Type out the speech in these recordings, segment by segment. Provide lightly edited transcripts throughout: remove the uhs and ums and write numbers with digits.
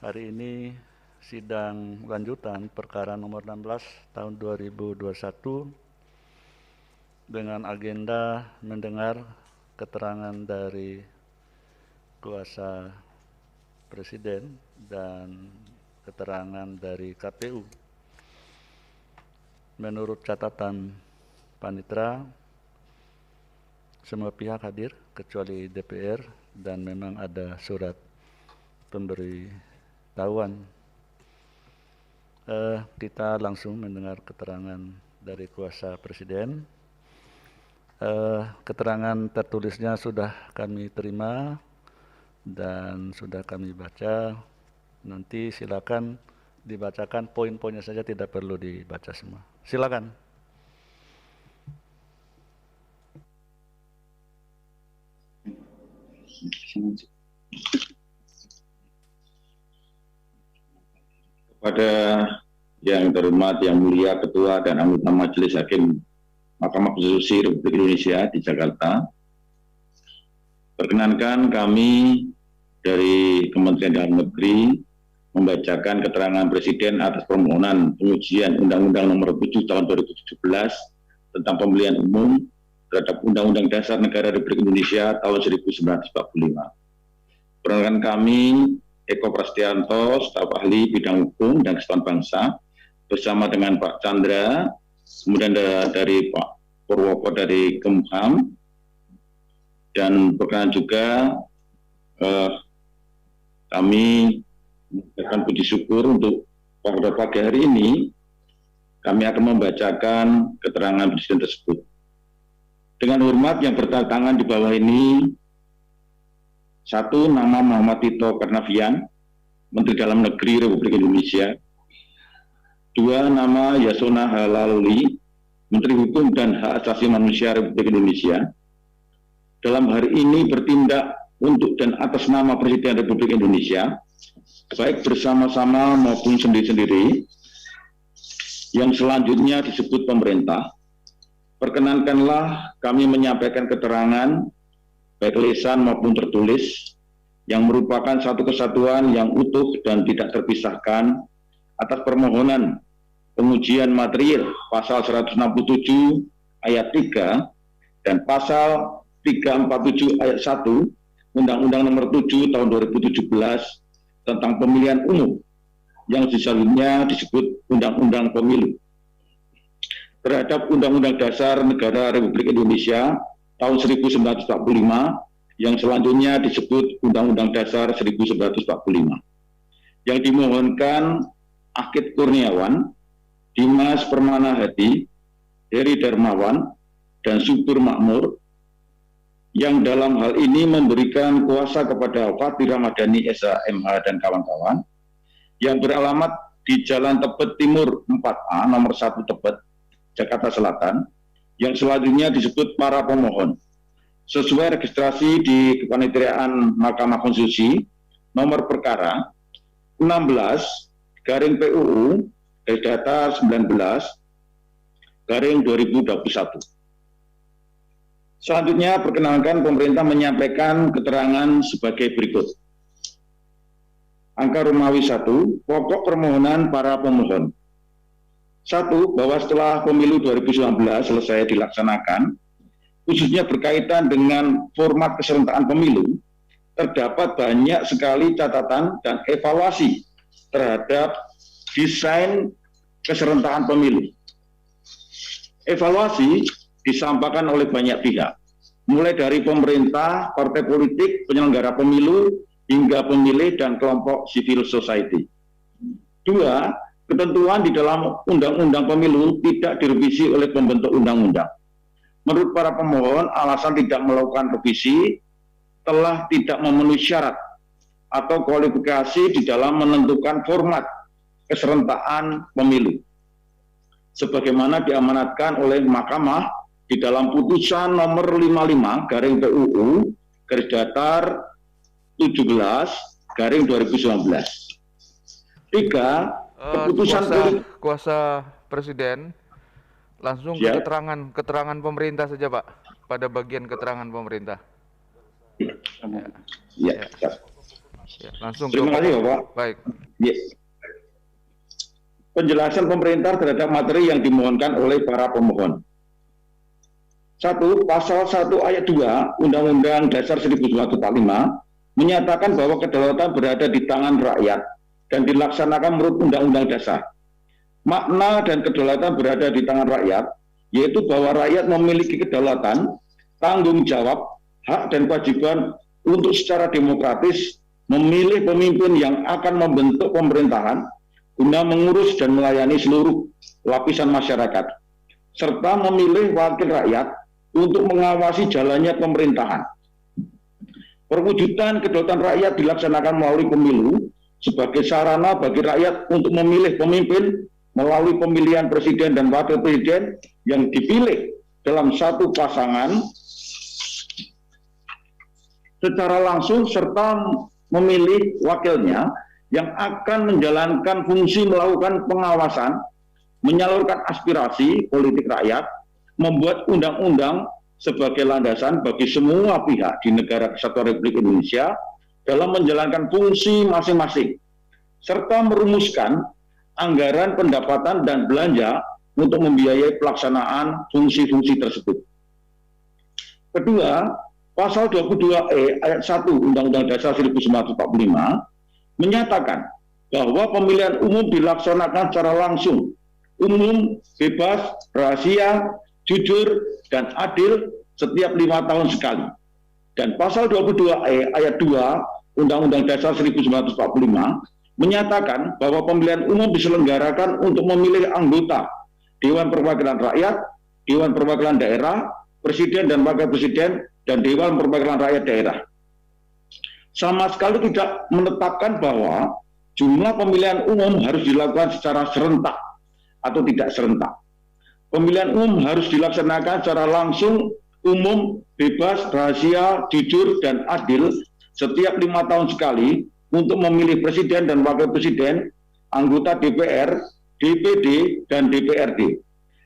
Hari ini sidang lanjutan perkara nomor 16 tahun 2021 dengan agenda mendengar keterangan dari kuasa Presiden dan keterangan dari KPU. Menurut catatan Panitera, semua pihak hadir kecuali DPR dan memang ada surat pemberitahuan. Kita langsung mendengar keterangan dari kuasa Presiden. Keterangan tertulisnya sudah kami terima dan sudah kami baca. Nanti silakan dibacakan poin-poinnya saja, tidak perlu dibaca semua. Silakan. Kepada yang terhormat, yang mulia Ketua dan anggota Majelis Hakim Mahkamah Konstitusi Republik Indonesia di Jakarta, perkenankan kami dari Kementerian Dalam Negeri membacakan keterangan Presiden atas permohonan pengujian Undang-Undang Nomor 7 Tahun 2017 tentang Pemilihan Umum terhadap Undang-Undang Dasar Negara Republik Indonesia tahun 1945. Perkenankan kami Eko Prasetyanto, staf ahli bidang hukum dan kesejahteraan bangsa, bersama dengan Pak Chandra, kemudian dari Pak Purwoko dari Kemham, dan perkenan juga kami mengucapkan puji syukur untuk pada pagi hari ini kami akan membacakan keterangan Presiden tersebut. Dengan hormat yang bertanda tangan di bawah ini, 1. Nama Muhammad Tito Karnavian, Menteri Dalam Negeri Republik Indonesia. 2. Nama Yasona Halaloli, Menteri Hukum dan Hak Asasi Manusia Republik Indonesia. Dalam hari ini bertindak untuk dan atas nama Presiden Republik Indonesia, baik bersama-sama maupun sendiri-sendiri. Yang selanjutnya disebut pemerintah. Perkenankanlah kami menyampaikan keterangan baik lisan maupun tertulis, yang merupakan satu kesatuan yang utuh dan tidak terpisahkan atas permohonan pengujian material pasal 167 ayat 3 dan pasal 347 ayat 1 Undang-Undang Nomor 7 Tahun 2017 tentang Pemilihan Umum, yang selanjutnya disebut Undang-Undang Pemilu, terhadap Undang-Undang Dasar Negara Republik Indonesia tahun 1945, yang selanjutnya disebut Undang-Undang Dasar 1945. Yang dimohonkan Akid Kurniawan, Dimas Permana Hadi, Heri Darmawan, dan Subur Makmur, yang dalam hal ini memberikan kuasa kepada Fatih Ramadhani SH.MH dan kawan-kawan, yang beralamat di Jalan Tebet Timur 4A, nomor 1 Tebet, Jakarta Selatan, yang selanjutnya disebut para pemohon, sesuai registrasi di Kepanitiaan Mahkamah Konstitusi nomor perkara 16/PUU data 19/2021. Selanjutnya perkenalkan pemerintah menyampaikan keterangan sebagai berikut. Angka Romawi 1, pokok permohonan para pemohon. 1. Bahwa setelah pemilu 2019 selesai dilaksanakan, khususnya berkaitan dengan format keserentakaan pemilu, terdapat banyak sekali catatan dan evaluasi terhadap desain keserentakan pemilu. Evaluasi disampaikan oleh banyak pihak, mulai dari pemerintah, partai politik, penyelenggara pemilu, hingga pemilih dan kelompok civil society. 2. Ketentuan di dalam Undang-Undang Pemilu tidak direvisi oleh pembentuk undang-undang. Menurut para pemohon, alasan tidak melakukan revisi telah tidak memenuhi syarat atau kualifikasi di dalam menentukan format keserentakan pemilu, sebagaimana diamanatkan oleh Mahkamah di dalam putusan nomor 55/PUU-17/2019. 3. Keputusan kuasa Presiden langsung ke keterangan pemerintah saja, Pak, pada bagian keterangan pemerintah. Ya, langsung ke Terima kasih, Bapak. Baik. Ya. Penjelasan pemerintah terhadap materi yang dimohonkan oleh para pemohon. 1. Pasal 1 ayat 2 Undang-Undang Dasar 1945 menyatakan bahwa kedaulatan berada di tangan rakyat dan dilaksanakan menurut Undang-Undang Dasar. Makna dan kedaulatan berada di tangan rakyat, yaitu bahwa rakyat memiliki kedaulatan, tanggung jawab, hak dan kewajiban untuk secara demokratis memilih pemimpin yang akan membentuk pemerintahan guna mengurus dan melayani seluruh lapisan masyarakat, serta memilih wakil rakyat untuk mengawasi jalannya pemerintahan. Perwujudan kedaulatan rakyat dilaksanakan melalui pemilu sebagai sarana bagi rakyat untuk memilih pemimpin melalui pemilihan presiden dan wakil presiden yang dipilih dalam satu pasangan secara langsung serta memilih wakilnya yang akan menjalankan fungsi melakukan pengawasan, menyalurkan aspirasi politik rakyat, membuat undang-undang sebagai landasan bagi semua pihak di negara Kesatuan Republik Indonesia dalam menjalankan fungsi masing-masing, serta merumuskan anggaran pendapatan dan belanja untuk membiayai pelaksanaan fungsi-fungsi tersebut. Kedua, Pasal 22E ayat 1 Undang-Undang Dasar 1945 menyatakan bahwa pemilihan umum dilaksanakan secara langsung, umum, bebas, rahasia, jujur, dan adil setiap 5 tahun sekali. Dan pasal 22E ayat 2 Undang-Undang Dasar 1945 menyatakan bahwa pemilihan umum diselenggarakan untuk memilih anggota Dewan Perwakilan Rakyat, Dewan Perwakilan Daerah, Presiden dan Wakil Presiden, dan Dewan Perwakilan Rakyat Daerah. Sama sekali tidak menetapkan bahwa jumlah pemilihan umum harus dilakukan secara serentak atau tidak serentak. Pemilihan umum harus dilaksanakan secara langsung, umum, bebas, rahasia, jujur, dan adil setiap 5 tahun sekali untuk memilih presiden dan wakil presiden, anggota DPR, DPD, dan DPRD.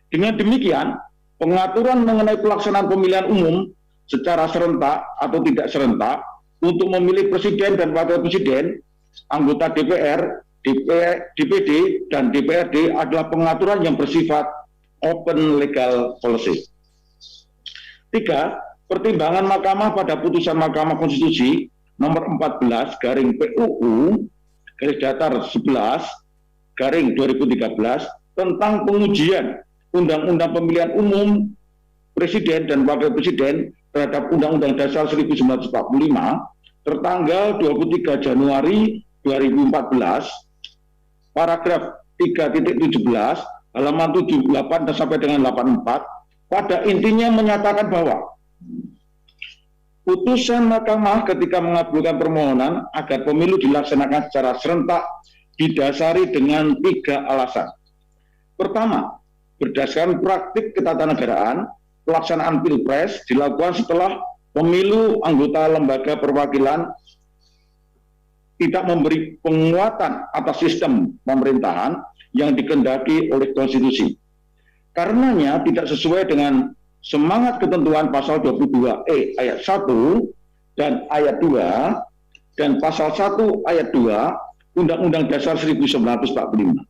Dengan demikian, pengaturan mengenai pelaksanaan pemilihan umum secara serentak atau tidak serentak untuk memilih presiden dan wakil presiden, anggota DPR, DPD, dan DPRD adalah pengaturan yang bersifat open legal policy. 3. Pertimbangan Mahkamah pada putusan Mahkamah Konstitusi nomor 14 garing PUU garis datar 11 garing 2013 tentang pengujian Undang-Undang Pemilihan Umum Presiden dan Wakil Presiden terhadap Undang-Undang Dasar 1945 tertanggal 23 Januari 2014, paragraf 3.17, halaman 78 sampai dengan 84, pada intinya menyatakan bahwa putusan Mahkamah ketika mengabulkan permohonan agar pemilu dilaksanakan secara serentak didasari dengan 3 alasan. Pertama, berdasarkan praktik ketatanegaraan, pelaksanaan Pilpres dilakukan setelah pemilu anggota lembaga perwakilan tidak memberi penguatan atas sistem pemerintahan yang dikehendaki oleh konstitusi. Karenanya tidak sesuai dengan semangat ketentuan pasal 22E ayat 1 dan ayat 2 dan pasal 1 ayat 2 Undang-Undang Dasar 1945.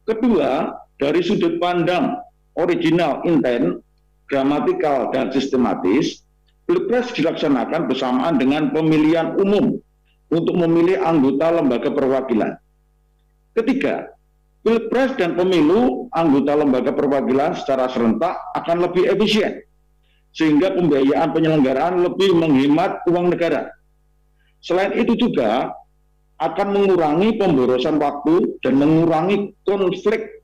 Kedua, dari sudut pandang original intent, gramatikal, dan sistematis, Pilpres dilaksanakan bersamaan dengan pemilihan umum untuk memilih anggota lembaga perwakilan. Ketiga, Pilpres dan pemilu anggota lembaga perwakilan secara serentak akan lebih efisien, sehingga pembiayaan penyelenggaraan lebih menghemat uang negara. Selain itu juga akan mengurangi pemborosan waktu dan mengurangi konflik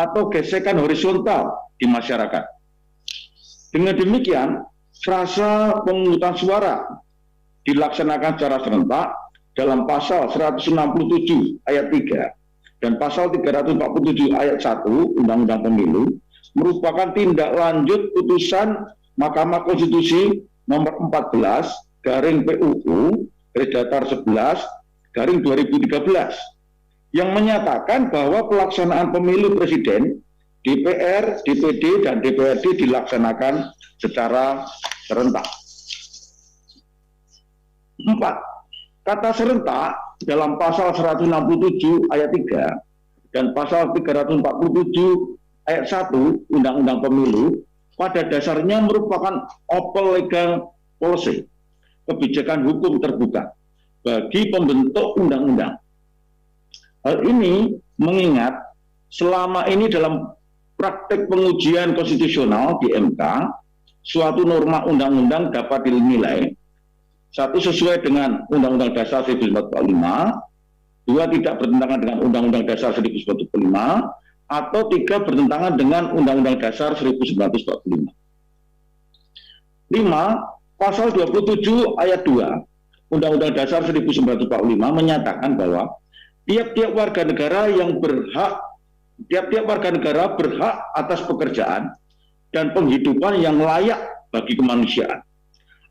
atau gesekan horizontal di masyarakat. Dengan demikian, frasa pemungutan suara dilaksanakan secara serentak dalam pasal 167 ayat 3 dan pasal 347 ayat 1 Undang-Undang Pemilu merupakan tindak lanjut putusan Mahkamah Konstitusi nomor 14 garing PUU garis datar 11 garing 2013 yang menyatakan bahwa pelaksanaan pemilu presiden, DPR, DPD, dan DPRD dilaksanakan secara serentak. 4. Kata serentak dalam pasal 167 ayat 3 dan pasal 347 ayat 1 Undang-Undang Pemilu pada dasarnya merupakan open legal policy, kebijakan hukum terbuka bagi pembentuk undang-undang. Hal ini mengingat selama ini dalam praktek pengujian konstitusional di MK, suatu norma undang-undang dapat dinilai 1. sesuai dengan Undang-Undang Dasar 1945, 2. tidak bertentangan dengan Undang-Undang Dasar 1945, atau 3. bertentangan dengan Undang-Undang Dasar 1945. 5. Pasal 27 ayat 2 Undang-Undang Dasar 1945 menyatakan bahwa tiap-tiap warga negara berhak atas pekerjaan dan penghidupan yang layak bagi kemanusiaan.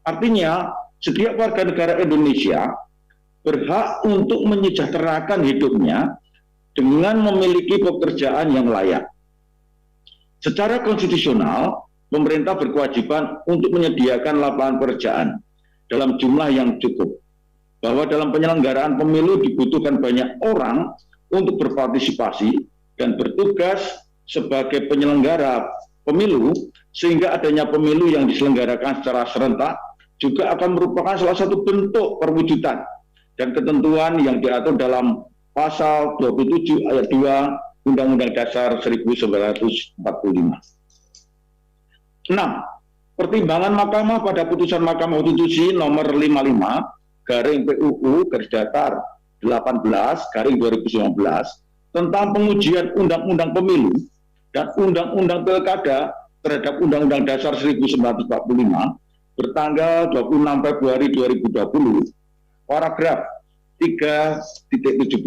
Artinya, setiap warga negara Indonesia berhak untuk menyejahterakan hidupnya dengan memiliki pekerjaan yang layak. Secara konstitusional, pemerintah berkewajiban untuk menyediakan lapangan pekerjaan dalam jumlah yang cukup. Bahwa dalam penyelenggaraan pemilu dibutuhkan banyak orang untuk berpartisipasi dan bertugas sebagai penyelenggara pemilu, sehingga adanya pemilu yang diselenggarakan secara serentak juga akan merupakan salah satu bentuk perwujudan dan ketentuan yang diatur dalam pasal 27 ayat 2 Undang-Undang Dasar 1945. 6. Pertimbangan Mahkamah pada putusan Mahkamah Konstitusi nomor 55/PUU/18/2019 tentang pengujian Undang-Undang Pemilu dan Undang-Undang Pilkada terhadap Undang-Undang Dasar 1945 bertanggal 26 Februari 2020, paragraf 3.17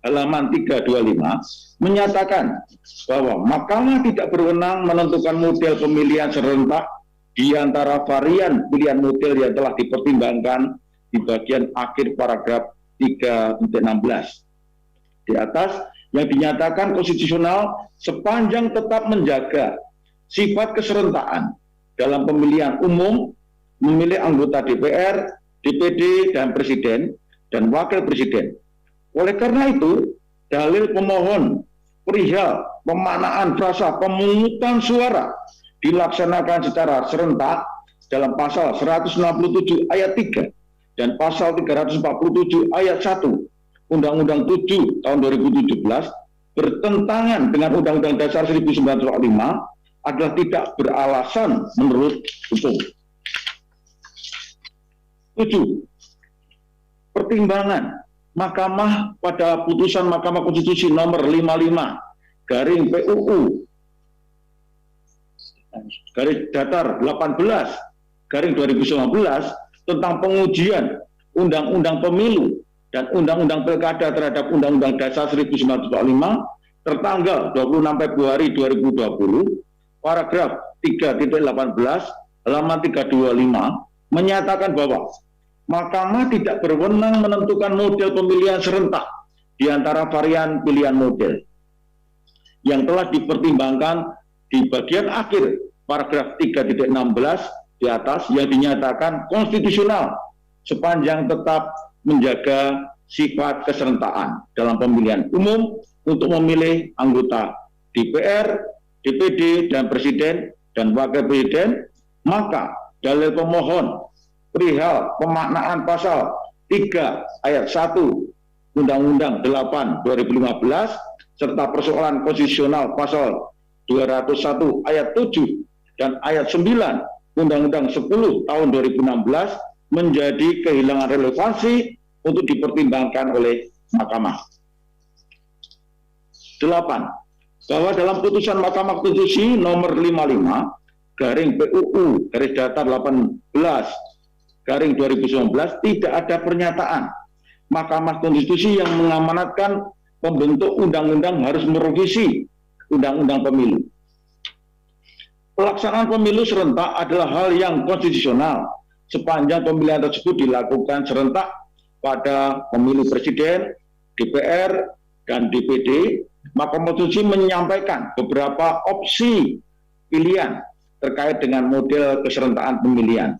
halaman 325 menyatakan bahwa Mahkamah tidak berwenang menentukan model pemilihan serentak di antara varian pilihan model yang telah dipertimbangkan di bagian akhir paragraf 3.16 di atas, yang dinyatakan konstitusional sepanjang tetap menjaga sifat keserentakkan dalam pemilihan umum, memilih anggota DPR, DPD, dan Presiden, dan Wakil Presiden. Oleh karena itu, dalil pemohon perihal pemaknaan frasa pemungutan suara dilaksanakan secara serentak dalam pasal 167 ayat 3 dan pasal 347 ayat 1 Undang-Undang 7 tahun 2017 bertentangan dengan Undang-Undang Dasar 1945 adalah tidak beralasan menurut hukum. 7. Pertimbangan Mahkamah pada putusan Mahkamah Konstitusi nomor 55/PUU/18/2019 tentang pengujian Undang-Undang Pemilu dan Undang-Undang Pilkada terhadap Undang-Undang Dasar 1945 tertanggal 26 Februari 2020, paragraf 3.18 halaman 325 menyatakan bahwa Mahkamah tidak berwenang menentukan model pemilihan serentak di antara varian pilihan model yang telah dipertimbangkan di bagian akhir paragraf 3.16 di atas, yang dinyatakan konstitusional sepanjang tetap menjaga sifat keserentakan dalam pemilihan umum untuk memilih anggota DPR, DPD, dan Presiden dan Wakil Presiden. Maka dalil pemohon perihal pemaknaan pasal 3 ayat 1 Undang-Undang 8 2015 serta persoalan konstitusional pasal 201 ayat 7 dan ayat 9 Undang-Undang 10 tahun 2016 menjadi kehilangan relevansi untuk dipertimbangkan oleh Mahkamah. 8. Bahwa dalam putusan Mahkamah Konstitusi nomor 55/PUU/18/2019 tidak ada pernyataan Mahkamah Konstitusi yang mengamanatkan pembentuk undang-undang harus merevisi Undang-Undang Pemilu. Pelaksanaan pemilu serentak adalah hal yang konstitusional sepanjang pemilihan tersebut dilakukan serentak pada pemilu presiden, DPR, dan DPD. Mahkamah Konstitusi menyampaikan beberapa opsi pilihan terkait dengan model keserentakan pemilihan.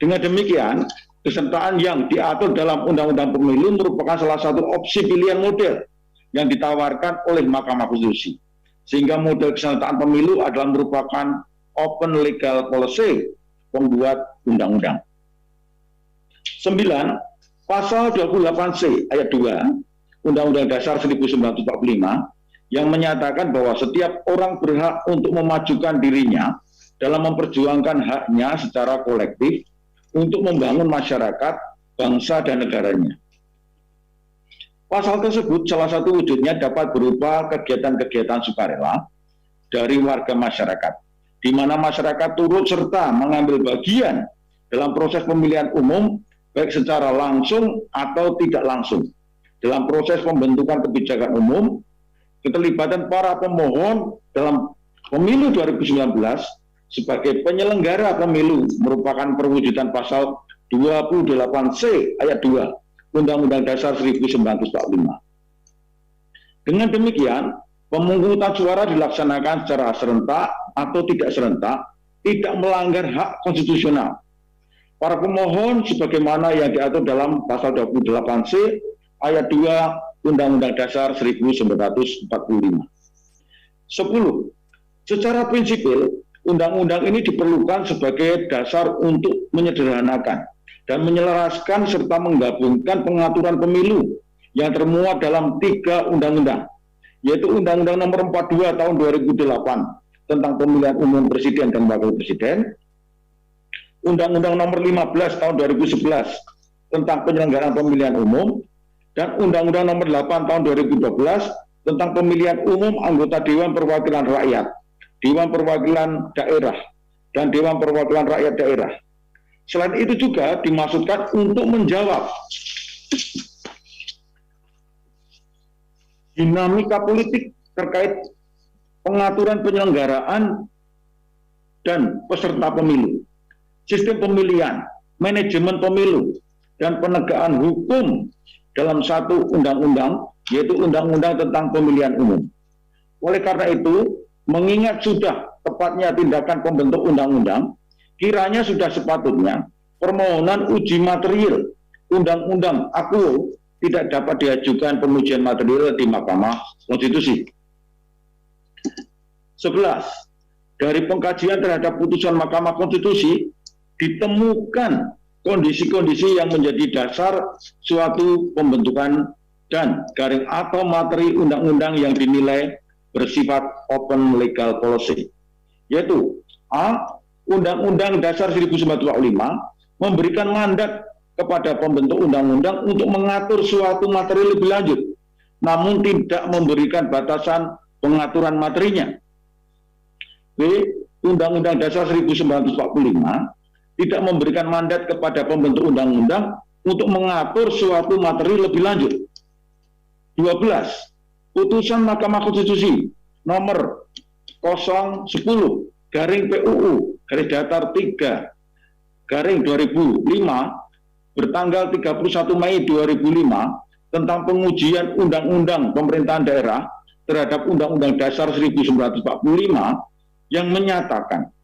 Dengan demikian, kesertaan yang diatur dalam Undang-Undang Pemilu merupakan salah satu opsi pilihan model yang ditawarkan oleh Mahkamah Konstitusi. Sehingga model kesertaan pemilu adalah merupakan open legal policy pembuat undang-undang. 9. Pasal 28C ayat 2 Undang-Undang Dasar 1945 yang menyatakan bahwa setiap orang berhak untuk memajukan dirinya dalam memperjuangkan haknya secara kolektif untuk membangun masyarakat, bangsa, dan negaranya. Pasal tersebut salah satu wujudnya dapat berupa kegiatan-kegiatan sukarela dari warga masyarakat, di mana masyarakat turut serta mengambil bagian dalam proses pemilihan umum, baik secara langsung atau tidak langsung. Dalam proses pembentukan kebijakan umum, keterlibatan para pemohon dalam pemilu 2019 sebagai penyelenggara pemilu merupakan perwujudan pasal 28C ayat 2 Undang-Undang Dasar 1945. Dengan demikian, pemungutan suara dilaksanakan secara serentak atau tidak serentak, tidak melanggar hak konstitusional. Para pemohon sebagaimana yang diatur dalam pasal 28C ayat 2 Undang-Undang Dasar 1945. 10. Secara prinsipil, undang-undang ini diperlukan sebagai dasar untuk menyederhanakan dan menyelaraskan serta menggabungkan pengaturan pemilu yang termuat dalam 3 undang-undang, yaitu Undang-Undang Nomor 42 Tahun 2008 tentang Pemilihan Umum Presiden dan Wakil Presiden, Undang-Undang Nomor 15 Tahun 2011 tentang Penyelenggaraan Pemilihan Umum, dan Undang-Undang Nomor 8 Tahun 2012 tentang Pemilihan Umum Anggota Dewan Perwakilan Rakyat, Dewan Perwakilan Daerah, dan Dewan Perwakilan Rakyat Daerah. Selain itu juga dimaksudkan untuk menjawab dinamika politik terkait pengaturan penyelenggaraan dan peserta pemilu, sistem pemilihan, manajemen pemilu, dan penegakan hukum dalam satu undang-undang, yaitu Undang-Undang tentang Pemilihan Umum. Oleh karena itu, mengingat sudah tepatnya tindakan pembentuk undang-undang, kiranya sudah sepatutnya permohonan uji material Undang-Undang AKUO tidak dapat diajukan pengujian material di Mahkamah Konstitusi. 11. Dari pengkajian terhadap putusan Mahkamah Konstitusi, ditemukan kondisi-kondisi yang menjadi dasar suatu pembentukan dan garing atau materi undang-undang yang dinilai bersifat open legal policy, yaitu A. Undang-Undang Dasar 1945 memberikan mandat kepada pembentuk undang-undang untuk mengatur suatu materi lebih lanjut, namun tidak memberikan batasan pengaturan materinya. B. Undang-Undang Dasar 1945 tidak memberikan mandat kepada pembentuk undang-undang untuk mengatur suatu materi lebih lanjut. 12. Putusan Mahkamah Konstitusi nomor 010 garing PUU garis datar 3 garing 2005 bertanggal 31 Mei 2005 tentang pengujian Undang-Undang Pemerintahan Daerah terhadap Undang-Undang Dasar 1945 yang menyatakan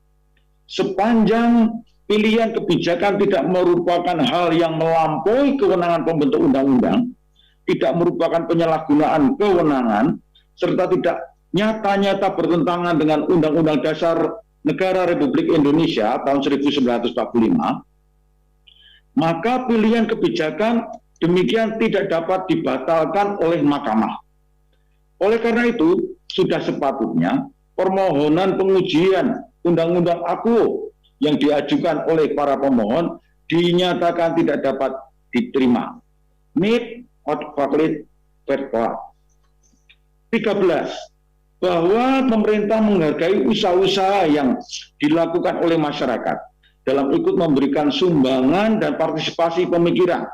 sepanjang pilihan kebijakan tidak merupakan hal yang melampaui kewenangan pembentuk undang-undang, tidak merupakan penyalahgunaan kewenangan, serta tidak nyata-nyata bertentangan dengan Undang-Undang Dasar Negara Republik Indonesia tahun 1945, maka pilihan kebijakan demikian tidak dapat dibatalkan oleh Mahkamah. Oleh karena itu, sudah sepatutnya permohonan pengujian Undang-Undang AKUO yang diajukan oleh para pemohon dinyatakan tidak dapat diterima. Need not valid fatwa. 13. Bahwa pemerintah menghargai usaha-usaha yang dilakukan oleh masyarakat dalam ikut memberikan sumbangan dan partisipasi pemikiran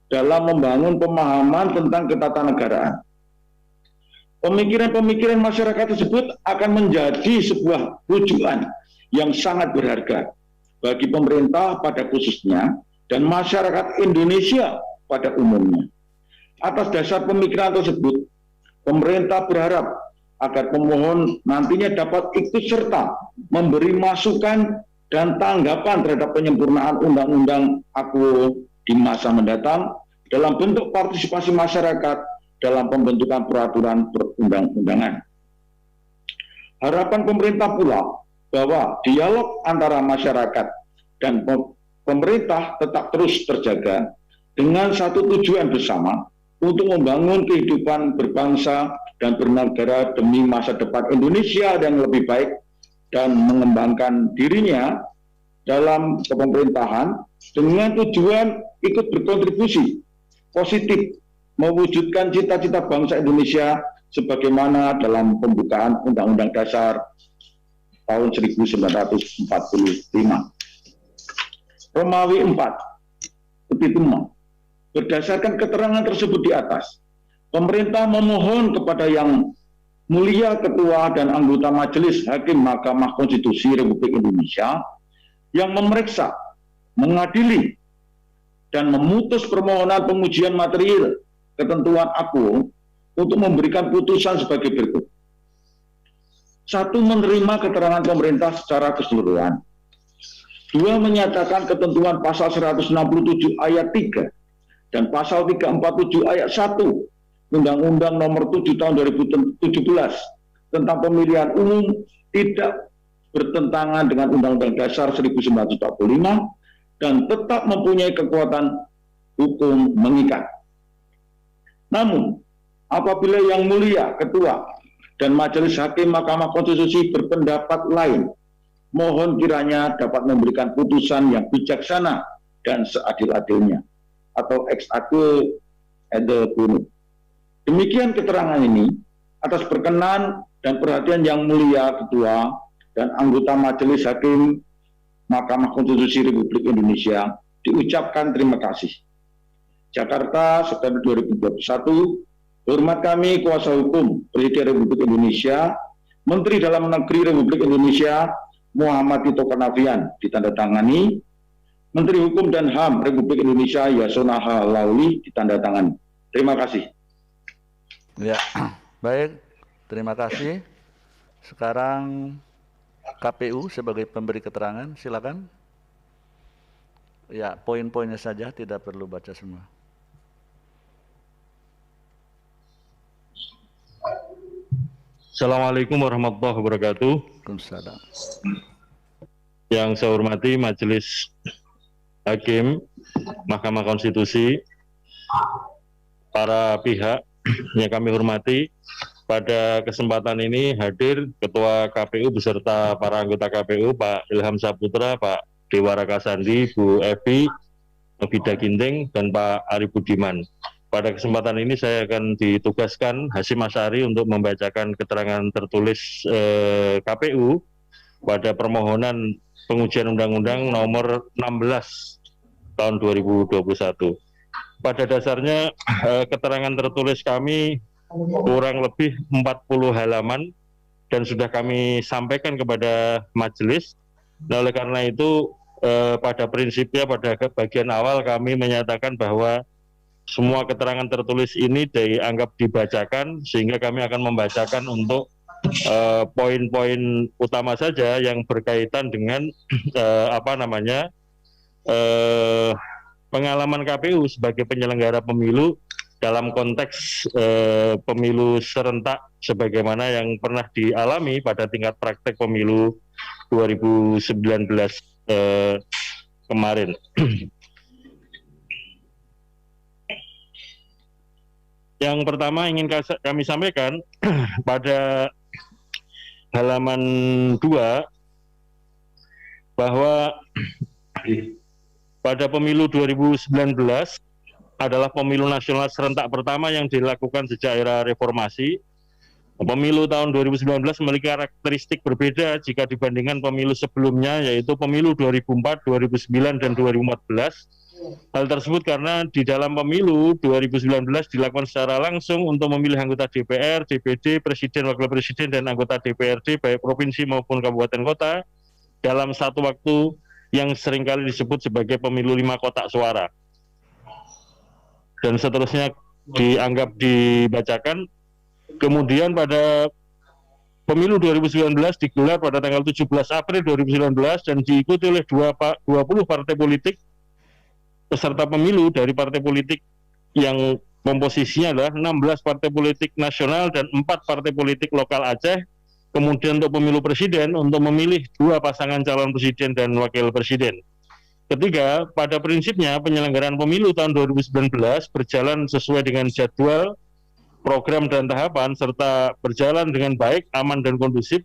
dalam membangun pemahaman tentang ketatanegaraan. Pemikiran-pemikiran masyarakat tersebut akan menjadi sebuah rujukan yang sangat berharga bagi pemerintah pada khususnya dan masyarakat Indonesia pada umumnya. Atas dasar pemikiran tersebut, pemerintah berharap agar pemohon nantinya dapat ikut serta memberi masukan dan tanggapan terhadap penyempurnaan Undang-Undang AKUO di masa mendatang dalam bentuk partisipasi masyarakat dalam pembentukan peraturan perundang-undangan. Harapan pemerintah pula bahwa dialog antara masyarakat dan pemerintah tetap terus terjaga dengan satu tujuan bersama untuk membangun kehidupan berbangsa dan bernegara demi masa depan Indonesia yang lebih baik dan mengembangkan dirinya dalam kepemerintahan dengan tujuan ikut berkontribusi positif mewujudkan cita-cita bangsa Indonesia sebagaimana dalam pembukaan Undang-Undang Dasar tahun 1945. Romawi 4, petitum. Berdasarkan keterangan tersebut di atas, pemerintah memohon kepada Yang Mulia Ketua dan anggota Majelis Hakim Mahkamah Konstitusi Republik Indonesia yang memeriksa, mengadili, dan memutus permohonan pengujian material ketentuan aku untuk memberikan putusan sebagai berikut. 1. Menerima keterangan pemerintah secara keseluruhan. 2. Menyatakan ketentuan pasal 167 ayat 3 dan pasal 347 ayat 1 Undang-Undang Nomor 7 Tahun 2017 tentang Pemilihan Umum tidak bertentangan dengan Undang-Undang Dasar 1945 dan tetap mempunyai kekuatan hukum mengikat. Namun, apabila Yang Mulia Ketua dan Majelis Hakim Mahkamah Konstitusi berpendapat lain, mohon kiranya dapat memberikan putusan yang bijaksana dan seadil-adilnya atau ex aequo ede bono. Demikian keterangan ini atas berkenan dan perhatian Yang Mulia Ketua dan anggota Majelis Hakim Mahkamah Konstitusi Republik Indonesia diucapkan terima kasih. Jakarta, September 2021. Hormat kami kuasa hukum Presiden Republik Indonesia, Menteri Dalam Negeri Republik Indonesia Muhammad Tito Karnavian, ditandatangani. Menteri Hukum dan HAM Republik Indonesia Yasona H. Lauli, ditandatangani. Terima kasih. Ya, baik. Terima kasih. Sekarang KPU sebagai pemberi keterangan, silakan. Ya, poin-poinnya saja, tidak perlu baca semua. Assalamualaikum warahmatullahi wabarakatuh. Waalaikumsalam. Yang saya hormati Majelis Hakim Mahkamah Konstitusi, para pihak yang kami hormati, pada kesempatan ini hadir Ketua KPU beserta para anggota KPU, Pak Ilham Saputra, Pak Dewa Rakasandi, Bu Evi Nobida Ginting, dan Pak Ari Budiman. Pada kesempatan ini saya akan ditugaskan Hasyim Asyari untuk membacakan keterangan tertulis KPU pada permohonan pengujian Undang-Undang Nomor 16 tahun 2021. Pada dasarnya keterangan tertulis kami kurang lebih 40 halaman dan sudah kami sampaikan kepada majelis. Nah, oleh karena itu pada prinsipnya pada bagian awal kami menyatakan bahwa semua keterangan tertulis ini dianggap dibacakan, sehingga kami akan membacakan untuk poin-poin utama saja yang berkaitan dengan pengalaman KPU sebagai penyelenggara pemilu dalam konteks pemilu serentak sebagaimana yang pernah dialami pada tingkat praktek pemilu 2019 kemarin. Yang pertama ingin kami sampaikan pada halaman 2 bahwa pada pemilu 2019 adalah pemilu nasional serentak pertama yang dilakukan sejak era reformasi. Pemilu tahun 2019 memiliki karakteristik berbeda jika dibandingkan pemilu sebelumnya, yaitu pemilu 2004, 2009, dan 2014. Hal tersebut karena di dalam pemilu 2019 dilakukan secara langsung untuk memilih anggota DPR, DPD, Presiden, Wakil Presiden, dan anggota DPRD baik provinsi maupun kabupaten kota dalam satu waktu yang seringkali disebut sebagai pemilu 5 kotak suara. Dan seterusnya dianggap dibacakan. Kemudian pada pemilu 2019 digelar pada tanggal 17 April 2019 dan diikuti oleh 20 partai politik peserta pemilu dari partai politik yang komposisinya adalah 16 partai politik nasional dan 4 partai politik lokal Aceh. Kemudian untuk pemilu presiden untuk memilih 2 pasangan calon presiden dan wakil presiden. Ketiga, pada prinsipnya penyelenggaraan pemilu tahun 2019 berjalan sesuai dengan jadwal, program dan tahapan, serta berjalan dengan baik, aman dan kondusif.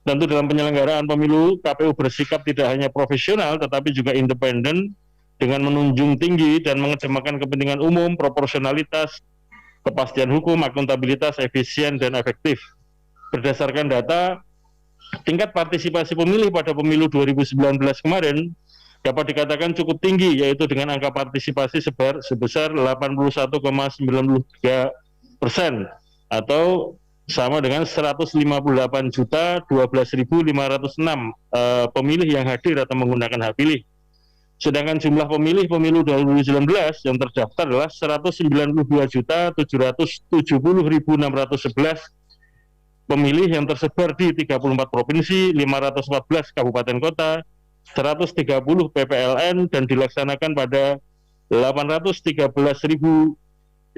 Tentu dalam penyelenggaraan pemilu, KPU bersikap tidak hanya profesional tetapi juga independen dengan menunjung tinggi dan mengedepankan kepentingan umum, proporsionalitas, kepastian hukum, akuntabilitas, efisien dan efektif. Berdasarkan data, tingkat partisipasi pemilih pada pemilu 2019 kemarin dapat dikatakan cukup tinggi, yaitu dengan angka partisipasi sebesar 81,93% atau sama dengan 158.012.506 pemilih yang hadir atau menggunakan hak pilih. Sedangkan jumlah pemilih pemilu 2019 yang terdaftar adalah 192.770.611 pemilih yang tersebar di 34 provinsi, 514 kabupaten kota, 130 PPLN dan dilaksanakan pada 813.336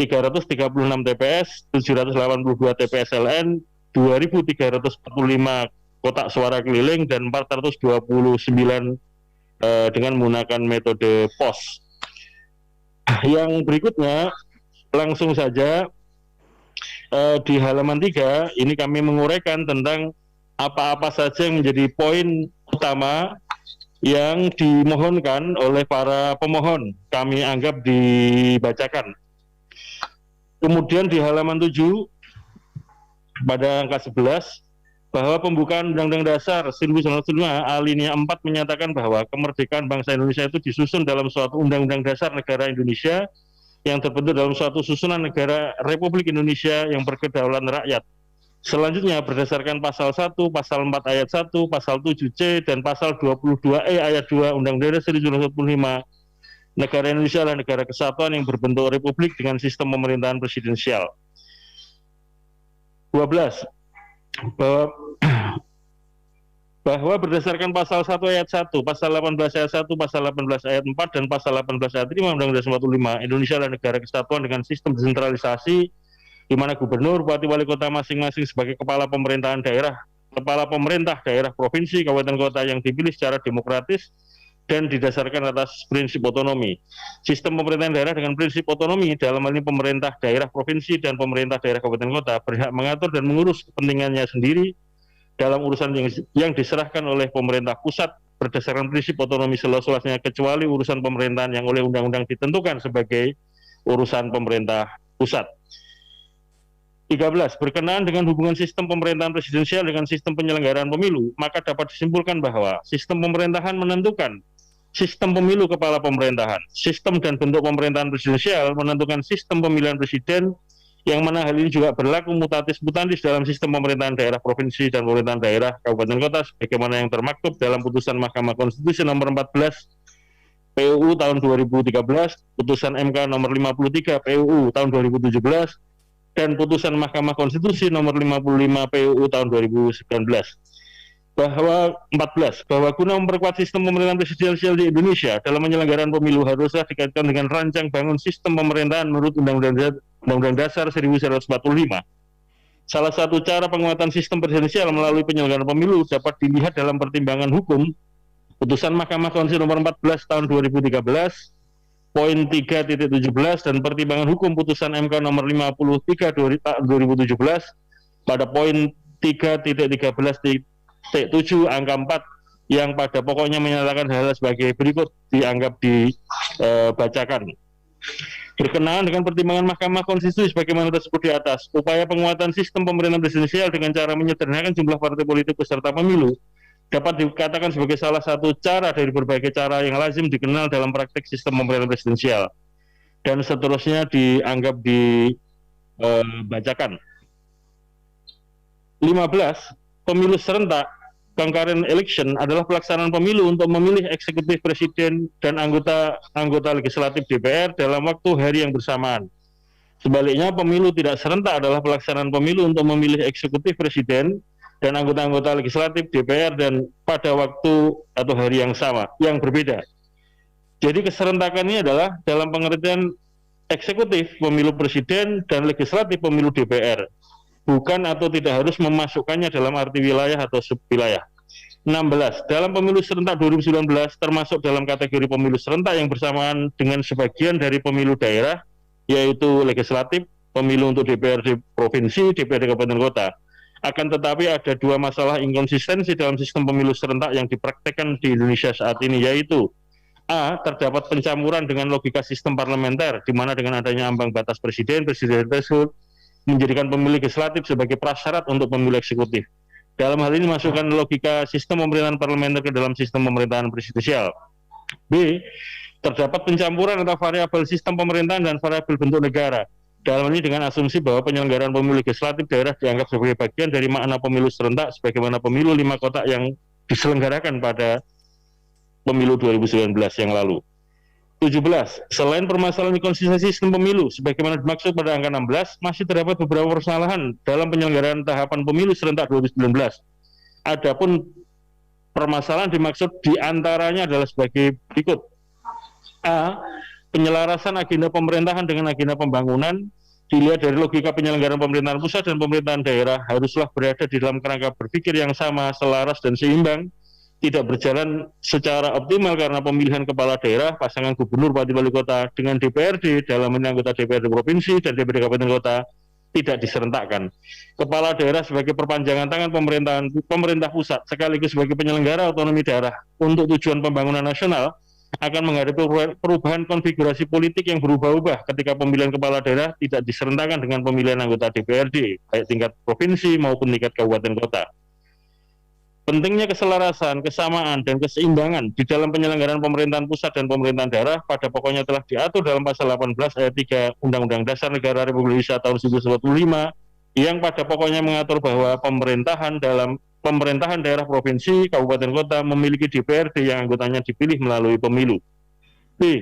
TPS, 782 TPS-LN, 2.345 kotak suara keliling dan 429 dengan menggunakan metode POS. Yang berikutnya langsung saja di halaman 3 ini kami menguraikan tentang apa-apa saja yang menjadi poin utama yang dimohonkan oleh para pemohon, kami anggap dibacakan. Kemudian di halaman 7 pada angka 11 bahwa pembukaan Undang-Undang Dasar 1945 alinea 4 menyatakan bahwa kemerdekaan bangsa Indonesia itu disusun dalam suatu Undang-Undang Dasar Negara Indonesia yang terbentuk dalam suatu susunan negara Republik Indonesia yang berkedaulatan rakyat. Selanjutnya berdasarkan pasal 1, pasal 4 ayat 1, pasal 7C dan pasal 22E ayat 2 Undang-Undang Dasar 1945, negara Indonesia adalah negara kesatuan yang berbentuk republik dengan sistem pemerintahan presidensial. 12. Bahwa berdasarkan pasal 1 ayat 1, pasal 18 ayat 1, pasal 18 ayat 4 dan pasal 18 ayat 5 Undang-Undang Dasar 45, Indonesia adalah negara kesatuan dengan sistem desentralisasi di mana gubernur, bupati, wali kota masing-masing sebagai kepala pemerintahan daerah, kepala pemerintah daerah provinsi, kabupaten kota yang dipilih secara demokratis dan didasarkan atas prinsip otonomi. Sistem pemerintahan daerah dengan prinsip otonomi dalam hal ini pemerintah daerah provinsi dan pemerintah daerah kabupaten kota berhak mengatur dan mengurus kepentingannya sendiri dalam urusan yang diserahkan oleh pemerintah pusat berdasarkan prinsip otonomi seluas-luasnya kecuali urusan pemerintahan yang oleh undang-undang ditentukan sebagai urusan pemerintah pusat. 13. Berkenaan dengan hubungan sistem pemerintahan presidensial dengan sistem penyelenggaraan pemilu, maka dapat disimpulkan bahwa sistem pemerintahan menentukan sistem pemilu kepala pemerintahan. Sistem dan bentuk pemerintahan presidensial menentukan sistem pemilihan presiden, yang mana hal ini juga berlaku mutatis mutandis dalam sistem pemerintahan daerah provinsi dan pemerintahan daerah kabupaten kota sebagaimana yang termaktub dalam putusan Mahkamah Konstitusi nomor 14 PUU tahun 2013, putusan MK nomor 53 PUU tahun 2017, dan putusan Mahkamah Konstitusi nomor 55 PUU tahun 2019. Bahwa 14, bahwa guna memperkuat sistem pemerintahan presidensial di Indonesia dalam penyelenggaraan pemilu haruslah dikaitkan dengan rancang bangun sistem pemerintahan menurut Undang-Undang Dasar 1945. Salah satu cara penguatan sistem presidensial melalui penyelenggaraan pemilu dapat dilihat dalam pertimbangan hukum putusan Mahkamah Konstitusi nomor 14 tahun 2013 poin 3.17 dan pertimbangan hukum putusan MK nomor 53 2017 pada poin 3.13.7 angka 4 yang pada pokoknya menyatakan hal sebagai berikut dianggap dibacakan. Berkenaan dengan pertimbangan Mahkamah Konstitusi sebagaimana tersebut di atas, upaya penguatan sistem pemerintahan presidensial dengan cara menyederhanakan jumlah partai politik peserta pemilu dapat dikatakan sebagai salah satu cara dari berbagai cara yang lazim dikenal dalam praktik sistem pemerintahan presidensial. Dan seterusnya dianggap dibacakan. 15. Pemilu serentak, concurrent election, adalah pelaksanaan pemilu untuk memilih eksekutif presiden dan anggota legislatif DPR dalam waktu hari yang bersamaan. Sebaliknya, pemilu tidak serentak adalah pelaksanaan pemilu untuk memilih eksekutif presiden dan anggota-anggota legislatif DPR dan pada waktu atau hari yang sama, yang berbeda. Jadi keserentakan ini adalah dalam pengertian eksekutif pemilu presiden dan legislatif pemilu DPR, bukan atau tidak harus memasukkannya dalam arti wilayah atau subwilayah. 16. Dalam pemilu serentak 2019 termasuk dalam kategori pemilu serentak yang bersamaan dengan sebagian dari pemilu daerah, yaitu legislatif, pemilu untuk DPRD provinsi, DPRD kabupaten kota. Akan tetapi ada dua masalah inkonsistensi dalam sistem pemilu serentak yang dipraktekkan di Indonesia saat ini, yaitu A. Terdapat pencampuran dengan logika sistem parlementer, di mana dengan adanya ambang batas presiden tersebut menjadikan pemilu legislatif sebagai prasyarat untuk pemilu eksekutif. Dalam hal ini masukkan logika sistem pemerintahan parlementer ke dalam sistem pemerintahan presidensial. B. Terdapat pencampuran antara variabel sistem pemerintahan dan variabel bentuk negara. Dalam ini dengan asumsi bahwa penyelenggaraan pemilu legislatif daerah dianggap sebagai bagian dari makna pemilu serentak sebagaimana pemilu 5 kotak yang diselenggarakan pada pemilu 2019 yang lalu. 17. Selain permasalahan konsistensi sistem pemilu, sebagaimana dimaksud pada angka 16, masih terdapat beberapa permasalahan dalam penyelenggaraan tahapan pemilu serentak 2019. Adapun permasalahan dimaksud diantaranya adalah sebagai berikut. A. Penyelarasan agenda pemerintahan dengan agenda pembangunan. Dilihat dari logika penyelenggaraan pemerintahan pusat dan pemerintahan daerah haruslah berada di dalam kerangka berpikir yang sama, selaras, dan seimbang. Tidak berjalan secara optimal karena pemilihan kepala daerah, pasangan gubernur, bupati, wali kota dengan DPRD dalam anggota DPRD provinsi dan DPRD kabupaten kota tidak diserentakkan. Kepala daerah sebagai perpanjangan tangan pemerintah pusat sekaligus sebagai penyelenggara otonomi daerah untuk tujuan pembangunan nasional akan menghadapi perubahan konfigurasi politik yang berubah-ubah ketika pemilihan kepala daerah tidak diserentakkan dengan pemilihan anggota DPRD baik tingkat provinsi maupun tingkat kabupaten kota. Pentingnya keselarasan, kesamaan, dan keseimbangan di dalam penyelenggaraan pemerintahan pusat dan pemerintahan daerah pada pokoknya telah diatur dalam pasal 18 ayat 3 Undang-Undang Dasar Negara Republik Indonesia tahun 1945 yang pada pokoknya mengatur bahwa pemerintahan daerah provinsi, kabupaten kota memiliki DPRD yang anggotanya dipilih melalui pemilu. B.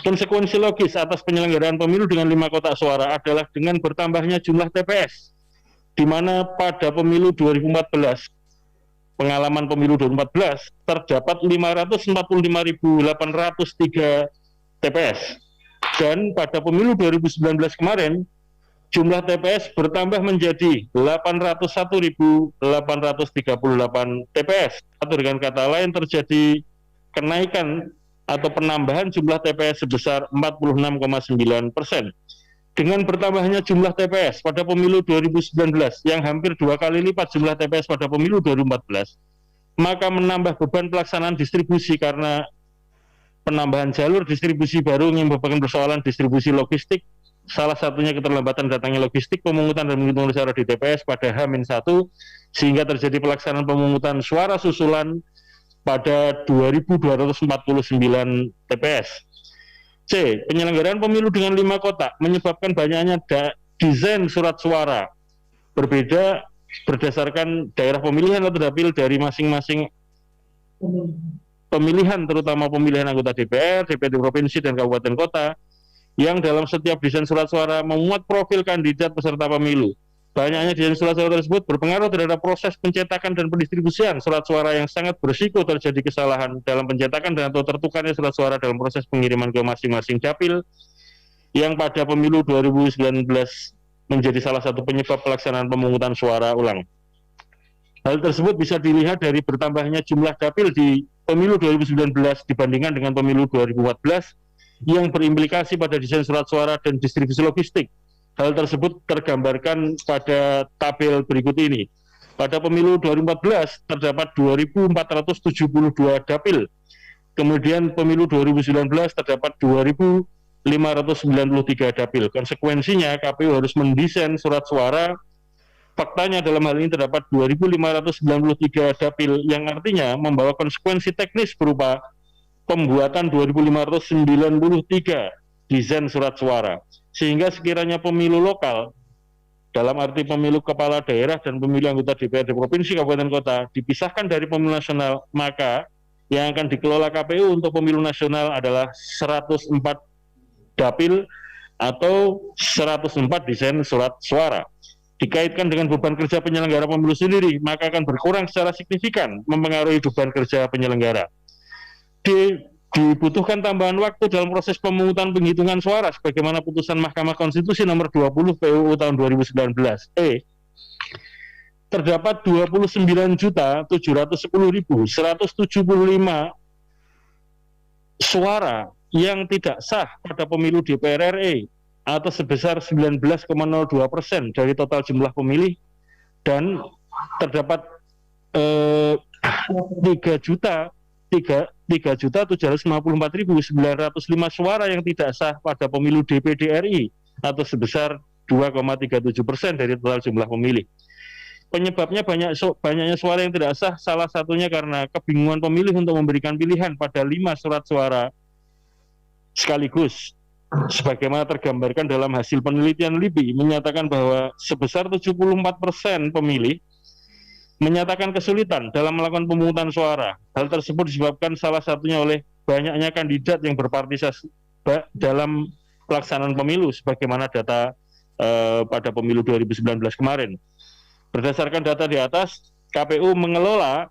Konsekuensi logis atas penyelenggaraan pemilu dengan 5 kotak suara adalah dengan bertambahnya jumlah TPS, di mana pada pemilu 2014 pengalaman pemilu 2014 terdapat 545.803 TPS dan pada pemilu 2019 kemarin jumlah TPS bertambah menjadi 801.838 TPS atau dengan kata lain terjadi kenaikan atau penambahan jumlah TPS sebesar 46,9%. Dengan bertambahnya jumlah TPS pada pemilu 2019 yang hampir 2 kali lipat jumlah TPS pada pemilu 2014, maka menambah beban pelaksanaan distribusi karena penambahan jalur distribusi baru yang merupakan persoalan distribusi logistik, salah satunya keterlambatan datangnya logistik pemungutan dan penghitungan suara di TPS pada H-1 sehingga terjadi pelaksanaan pemungutan suara susulan pada 2.249 TPS. C. Penyelenggaraan pemilu dengan 5 kotak menyebabkan banyaknya desain surat suara berbeda berdasarkan daerah pemilihan atau dapil dari masing-masing pemilihan, terutama pemilihan anggota DPR, DPRD provinsi, dan kabupaten kota, yang dalam setiap desain surat suara memuat profil kandidat peserta pemilu. Banyaknya desain surat suara tersebut berpengaruh terhadap proses pencetakan dan pendistribusian surat suara yang sangat berisiko terjadi kesalahan dalam pencetakan dan atau tertukarnya surat suara dalam proses pengiriman ke masing-masing dapil yang pada pemilu 2019 menjadi salah satu penyebab pelaksanaan pemungutan suara ulang. Hal tersebut bisa dilihat dari bertambahnya jumlah dapil di pemilu 2019 dibandingkan dengan pemilu 2014 yang berimplikasi pada desain surat suara dan distribusi logistik. Hal tersebut tergambarkan pada tabel berikut ini. Pada pemilu 2014 terdapat 2.472 dapil. Kemudian pemilu 2019 terdapat 2.593 dapil. Konsekuensinya KPU harus mendesain surat suara. Faktanya dalam hal ini terdapat 2.593 dapil yang artinya membawa konsekuensi teknis berupa pembuatan 2.593 desain surat suara. Sehingga sekiranya pemilu lokal, dalam arti pemilu kepala daerah dan pemilu anggota DPRD provinsi, kabupaten, kota, dipisahkan dari pemilu nasional, maka yang akan dikelola KPU untuk pemilu nasional adalah 104 dapil atau 104 desain surat suara. Dikaitkan dengan beban kerja penyelenggara pemilu sendiri, maka akan berkurang secara signifikan mempengaruhi beban kerja penyelenggara. D. dibutuhkan tambahan waktu dalam proses pemungutan penghitungan suara sebagaimana putusan Mahkamah Konstitusi nomor 20 PUU tahun 2019. Terdapat 29.710.175 suara yang tidak sah pada pemilu DPR RI atau sebesar 19,02% dari total jumlah pemilih, dan terdapat 3.754.905 suara yang tidak sah pada pemilu DPD RI atau sebesar 2,37% dari total jumlah pemilih. Penyebabnya banyaknya suara yang tidak sah salah satunya karena kebingungan pemilih untuk memberikan pilihan pada 5 surat suara sekaligus. Sebagaimana tergambarkan dalam hasil penelitian LIPI menyatakan bahwa sebesar 74% pemilih menyatakan kesulitan dalam melakukan pemungutan suara. Hal tersebut disebabkan salah satunya oleh banyaknya kandidat yang berpartisipasi dalam pelaksanaan pemilu sebagaimana data pada pemilu 2019 kemarin. Berdasarkan data di atas, KPU mengelola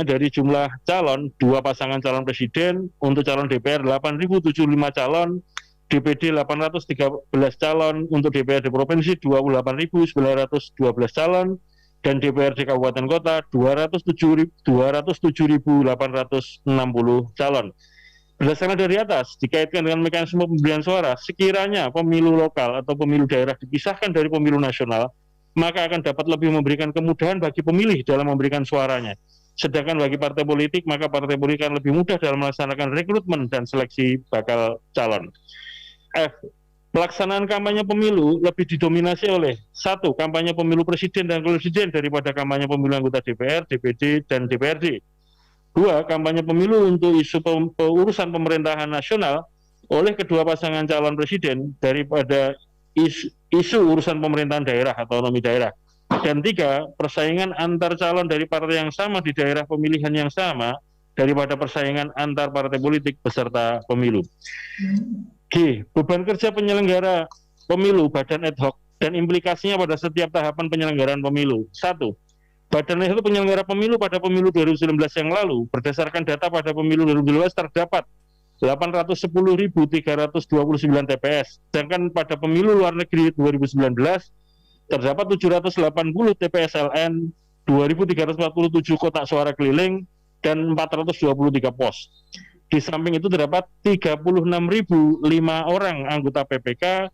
dari jumlah calon 2 pasangan calon presiden, untuk calon DPR 8.075 calon, DPD 813 calon, untuk DPRD provinsi 28.912 calon, dan DPRD kabupaten kota 207.860 calon. Berdasarkan dari atas, dikaitkan dengan mekanisme pemberian suara, sekiranya pemilu lokal atau pemilu daerah dipisahkan dari pemilu nasional, maka akan dapat lebih memberikan kemudahan bagi pemilih dalam memberikan suaranya. Sedangkan bagi partai politik, maka partai politik akan lebih mudah dalam melaksanakan rekrutmen dan seleksi bakal calon. F. Pelaksanaan kampanye pemilu lebih didominasi oleh 1. Kampanye pemilu presiden dan wakil presiden daripada kampanye pemilu anggota DPR, DPD, dan DPRD. 2. Kampanye pemilu untuk isu urusan pemerintahan nasional oleh kedua pasangan calon presiden daripada isu urusan pemerintahan daerah atau otonomi daerah. Dan 3. Persaingan antar calon dari partai yang sama di daerah pemilihan yang sama daripada persaingan antar partai politik peserta pemilu. G. Beban kerja penyelenggara pemilu badan ad hoc dan implikasinya pada setiap tahapan penyelenggaraan pemilu. 1. Badan ad hoc penyelenggara pemilu pada pemilu 2019 yang lalu, berdasarkan data pada pemilu 2012 terdapat 810.329 TPS, sedangkan pada pemilu luar negeri 2019 terdapat 780 TPS LN, 2.347 kotak suara keliling, dan 423 pos. Di samping itu terdapat 36.005 orang anggota PPK,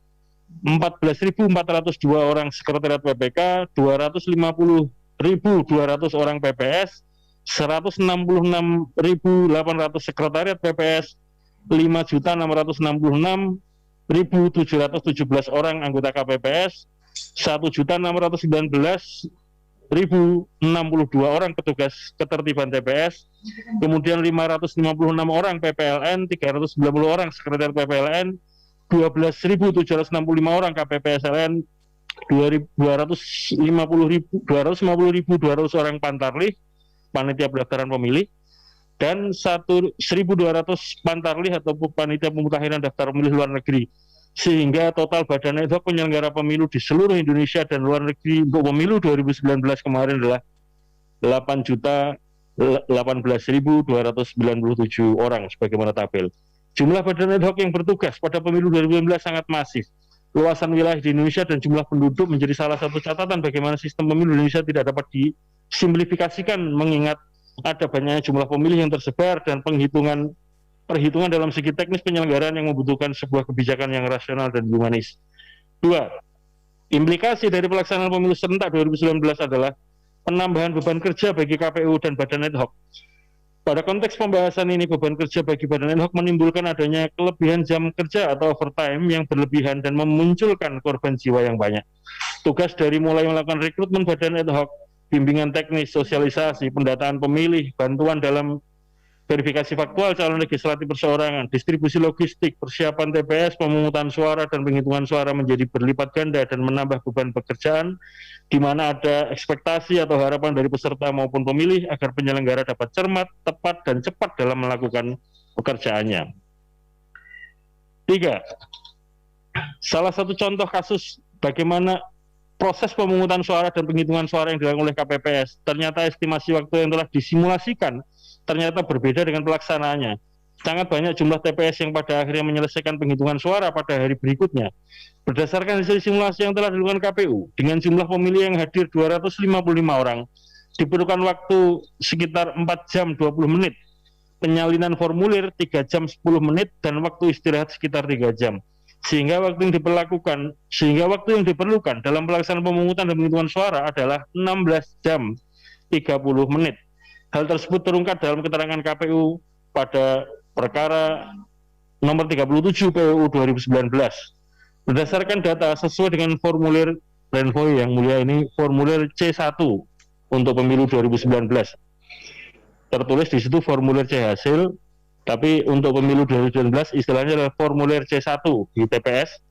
14.402 orang sekretariat PPK, 250.200 orang PPS, 166.800 sekretariat PPS, 5.666.717 orang anggota KPPS, 1.619.062 orang petugas ketertiban TPS, kemudian 556 orang PPLN, 390 orang sekretariat PPLN, 12.765 orang KPPSLN, 250.200 orang pantarlih, panitia pendaftaran pemilih, dan 1.200 pantarlih atau panitia pemutakhiran daftar pemilih luar negeri. Sehingga total badan ad hoc penyelenggara pemilu di seluruh Indonesia dan luar negeri untuk pemilu 2019 kemarin adalah 8.18.297 orang sebagaimana tabel. Jumlah badan ad hoc yang bertugas pada pemilu 2019 sangat masif. Luasan wilayah di Indonesia dan jumlah penduduk menjadi salah satu catatan bagaimana sistem pemilu Indonesia tidak dapat disimplifikasikan mengingat ada banyaknya jumlah pemilih yang tersebar dan perhitungan dalam segi teknis penyelenggaraan yang membutuhkan sebuah kebijakan yang rasional dan humanis. 2. Implikasi dari pelaksanaan pemilu serentak 2019 adalah penambahan beban kerja bagi KPU dan badan ad hoc. Pada konteks pembahasan ini, beban kerja bagi badan ad hoc menimbulkan adanya kelebihan jam kerja atau overtime yang berlebihan dan memunculkan korban jiwa yang banyak. Tugas dari mulai melakukan rekrutmen badan ad hoc, bimbingan teknis, sosialisasi, pendataan pemilih, bantuan dalam verifikasi faktual calon legislatif perseorangan, distribusi logistik, persiapan TPS, pemungutan suara, dan penghitungan suara menjadi berlipat ganda dan menambah beban pekerjaan, di mana ada ekspektasi atau harapan dari peserta maupun pemilih agar penyelenggara dapat cermat, tepat, dan cepat dalam melakukan pekerjaannya. 3. Salah satu contoh kasus bagaimana proses pemungutan suara dan penghitungan suara yang dilakukan oleh KPPS, ternyata estimasi waktu yang telah disimulasikan ternyata berbeda dengan pelaksanaannya. Sangat banyak jumlah TPS yang pada akhirnya menyelesaikan penghitungan suara pada hari berikutnya. Berdasarkan hasil simulasi yang telah dilakukan KPU, dengan jumlah pemilih yang hadir 255 orang, diperlukan waktu sekitar 4 jam 20 menit, penyalinan formulir 3 jam 10 menit, dan waktu istirahat sekitar 3 jam. Sehingga waktu yang diperlukan dalam pelaksanaan pemungutan dan penghitungan suara adalah 16 jam 30 menit. Hal tersebut terungkap dalam keterangan KPU pada perkara nomor 37 PUU 2019. Berdasarkan data sesuai dengan formulir Renvoy yang mulia ini, formulir C1 untuk pemilu 2019. Tertulis di situ formulir C hasil, tapi untuk pemilu 2019 istilahnya adalah formulir C1 di TPS.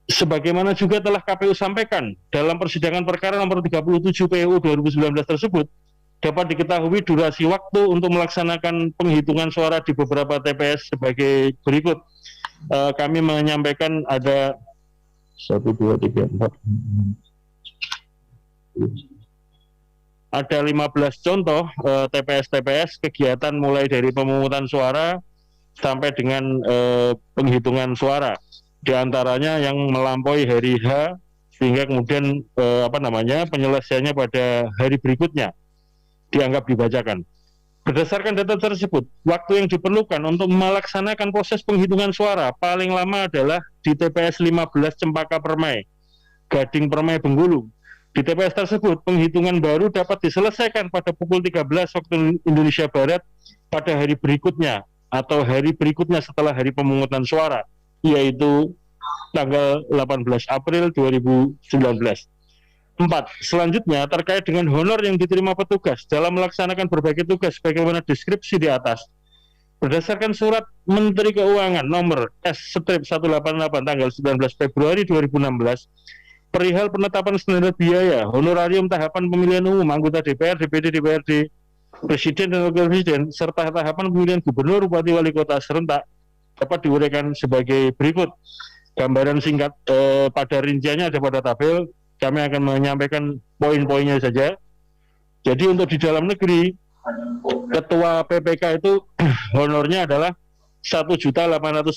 Sebagaimana juga telah KPU sampaikan dalam persidangan perkara nomor 37 PUU 2019 tersebut, dapat diketahui durasi waktu untuk melaksanakan penghitungan suara di beberapa TPS sebagai berikut. Kami menyampaikan ada 1, 2, 3, 4. Ada 15 contoh TPS-TPS kegiatan mulai dari pemungutan suara sampai dengan penghitungan suara. Di antaranya yang melampaui hari H sehingga kemudian penyelesaiannya pada hari berikutnya dianggap dibacakan. Berdasarkan data tersebut, waktu yang diperlukan untuk melaksanakan proses penghitungan suara paling lama adalah di TPS 15 Cempaka Permai, Gading Permai Bengkulu. Di TPS tersebut, penghitungan baru dapat diselesaikan pada pukul 13 waktu Indonesia Barat pada hari berikutnya atau hari berikutnya setelah hari pemungutan suara, yaitu tanggal 18 April 2019. 4. Selanjutnya, terkait dengan honor yang diterima petugas dalam melaksanakan berbagai tugas sebagaimana deskripsi di atas. Berdasarkan surat Menteri Keuangan nomor S-188 tanggal 19 Februari 2016, perihal penetapan standar biaya honorarium tahapan pemilihan umum anggota DPR, DPD, DPRD, Presiden dan Wakil Presiden, serta tahapan pemilihan gubernur, bupati, wali kota serentak dapat diuraikan sebagai berikut. Gambaran singkat pada rinciannya ada pada tabel. Kami akan menyampaikan poin-poinnya saja. Jadi untuk di dalam negeri, ketua PPK itu honornya adalah 1.850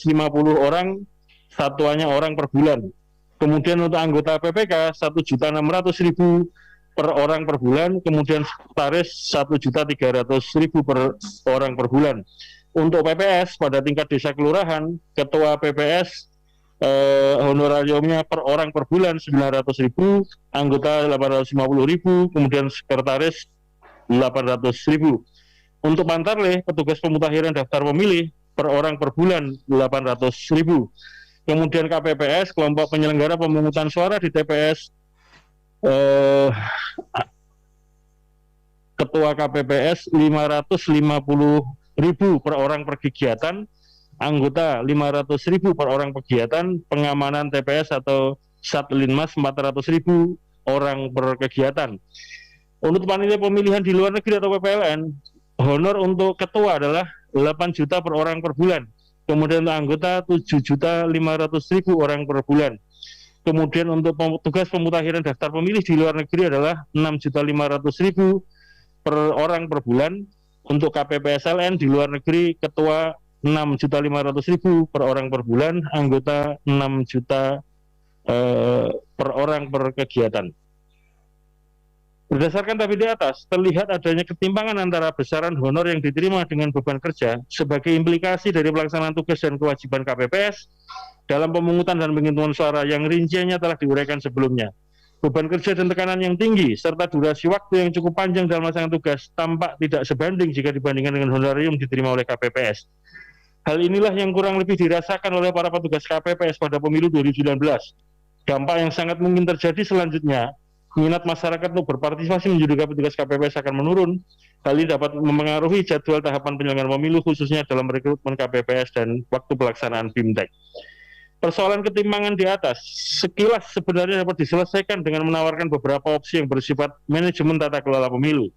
orang, satuannya orang per bulan. Kemudian untuk anggota PPK 1.600.000 per orang per bulan, kemudian sekretaris 1.300.000 per orang per bulan. Untuk PPS pada tingkat desa kelurahan, ketua PPS honorariumnya per orang per bulan 900.000, anggota 850.000, kemudian sekretaris 800.000. Untuk Pantarlih, petugas pemutakhiran daftar pemilih per orang per bulan 800.000. Kemudian KPPS, kelompok penyelenggara pemungutan suara di TPS, ketua KPPS 550.000 per orang per kegiatan, anggota 500.000 per orang kegiatan, pengamanan TPS atau Satlinmas 400.000 orang per kegiatan. Untuk panitia pemilihan di luar negeri atau PPLN, honor untuk ketua adalah 8 juta per orang per bulan. Kemudian untuk anggota 7.500.000 orang per bulan. Kemudian untuk tugas pemutakhiran daftar pemilih di luar negeri adalah 6.500.000 per orang per bulan. Untuk KPPSLN di luar negeri, ketua 6.500.000 per orang per bulan, anggota 6 juta per orang per kegiatan. Berdasarkan tabel di atas, terlihat adanya ketimpangan antara besaran honor yang diterima dengan beban kerja sebagai implikasi dari pelaksanaan tugas dan kewajiban KPPS dalam pemungutan dan penghitungan suara yang rinciannya telah diuraikan sebelumnya. Beban kerja dan tekanan yang tinggi serta durasi waktu yang cukup panjang dalam melaksanakan tugas tampak tidak sebanding jika dibandingkan dengan honorium diterima oleh KPPS. Hal inilah yang kurang lebih dirasakan oleh para petugas KPPS pada pemilu 2019. Dampak yang sangat mungkin terjadi selanjutnya, minat masyarakat untuk berpartisipasi menjadi petugas KPPS akan menurun. Hal ini dapat mempengaruhi jadwal tahapan penyelenggaraan pemilu khususnya dalam rekrutmen KPPS dan waktu pelaksanaan BIMTEK. Persoalan ketimpangan di atas sekilas sebenarnya dapat diselesaikan dengan menawarkan beberapa opsi yang bersifat manajemen tata kelola pemilu.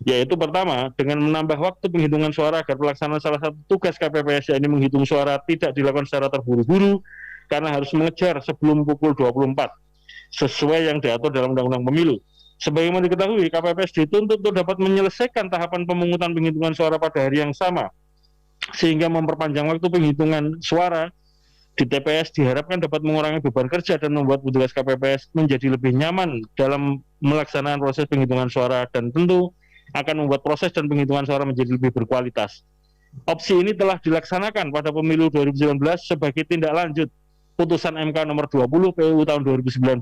Yaitu pertama, dengan menambah waktu penghitungan suara agar pelaksanaan salah satu tugas KPPS yakni menghitung suara tidak dilakukan secara terburu-buru karena harus mengejar sebelum pukul 24. sesuai yang diatur dalam Undang-Undang Pemilu. Sebagaimana diketahui, KPPS dituntut untuk dapat menyelesaikan tahapan pemungutan penghitungan suara pada hari yang sama, sehingga memperpanjang waktu penghitungan suara di TPS diharapkan dapat mengurangi beban kerja dan membuat petugas KPPS menjadi lebih nyaman dalam melaksanakan proses penghitungan suara, dan tentu akan membuat proses dan penghitungan suara menjadi lebih berkualitas. Opsi ini telah dilaksanakan pada pemilu 2019 sebagai tindak lanjut putusan MK nomor 20 PUU tahun 2019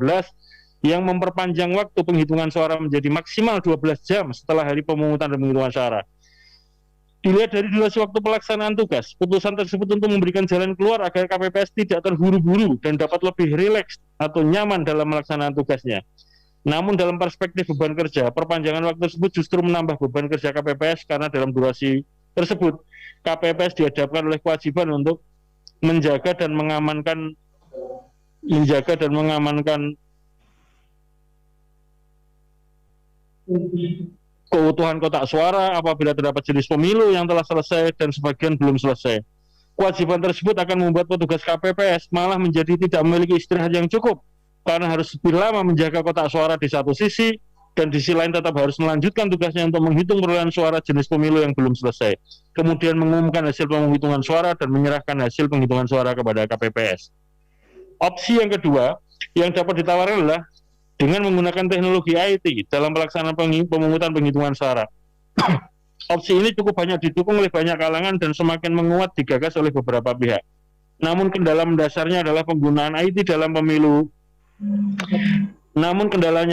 yang memperpanjang waktu penghitungan suara menjadi maksimal 12 jam setelah hari pemungutan dan penghitungan suara. Dilihat dari durasi waktu pelaksanaan tugas, putusan tersebut untuk memberikan jalan keluar agar KPPS tidak terburu-buru dan dapat lebih rileks atau nyaman dalam melaksanakan tugasnya. Namun dalam perspektif beban kerja, perpanjangan waktu tersebut justru menambah beban kerja KPPS karena dalam durasi tersebut KPPS dihadapkan oleh kewajiban untuk menjaga dan mengamankan keutuhan kotak suara apabila terdapat jenis pemilu yang telah selesai dan sebagian belum selesai. Kewajiban tersebut akan membuat petugas KPPS malah menjadi tidak memiliki istirahat yang cukup karena harus lebih lama menjaga kotak suara di satu sisi, dan di sisi lain tetap harus melanjutkan tugasnya untuk menghitung perolehan suara jenis pemilu yang belum selesai, kemudian mengumumkan hasil penghitungan suara dan menyerahkan hasil penghitungan suara kepada KPPS. Opsi yang kedua yang dapat ditawarkan adalah dengan menggunakan teknologi IT dalam pelaksanaan pemungutan penghitungan suara. Opsi ini cukup banyak didukung oleh banyak kalangan dan semakin menguat digagas oleh beberapa pihak. Namun kendala mendasarnya adalah penggunaan IT dalam pemilu. Namun kendala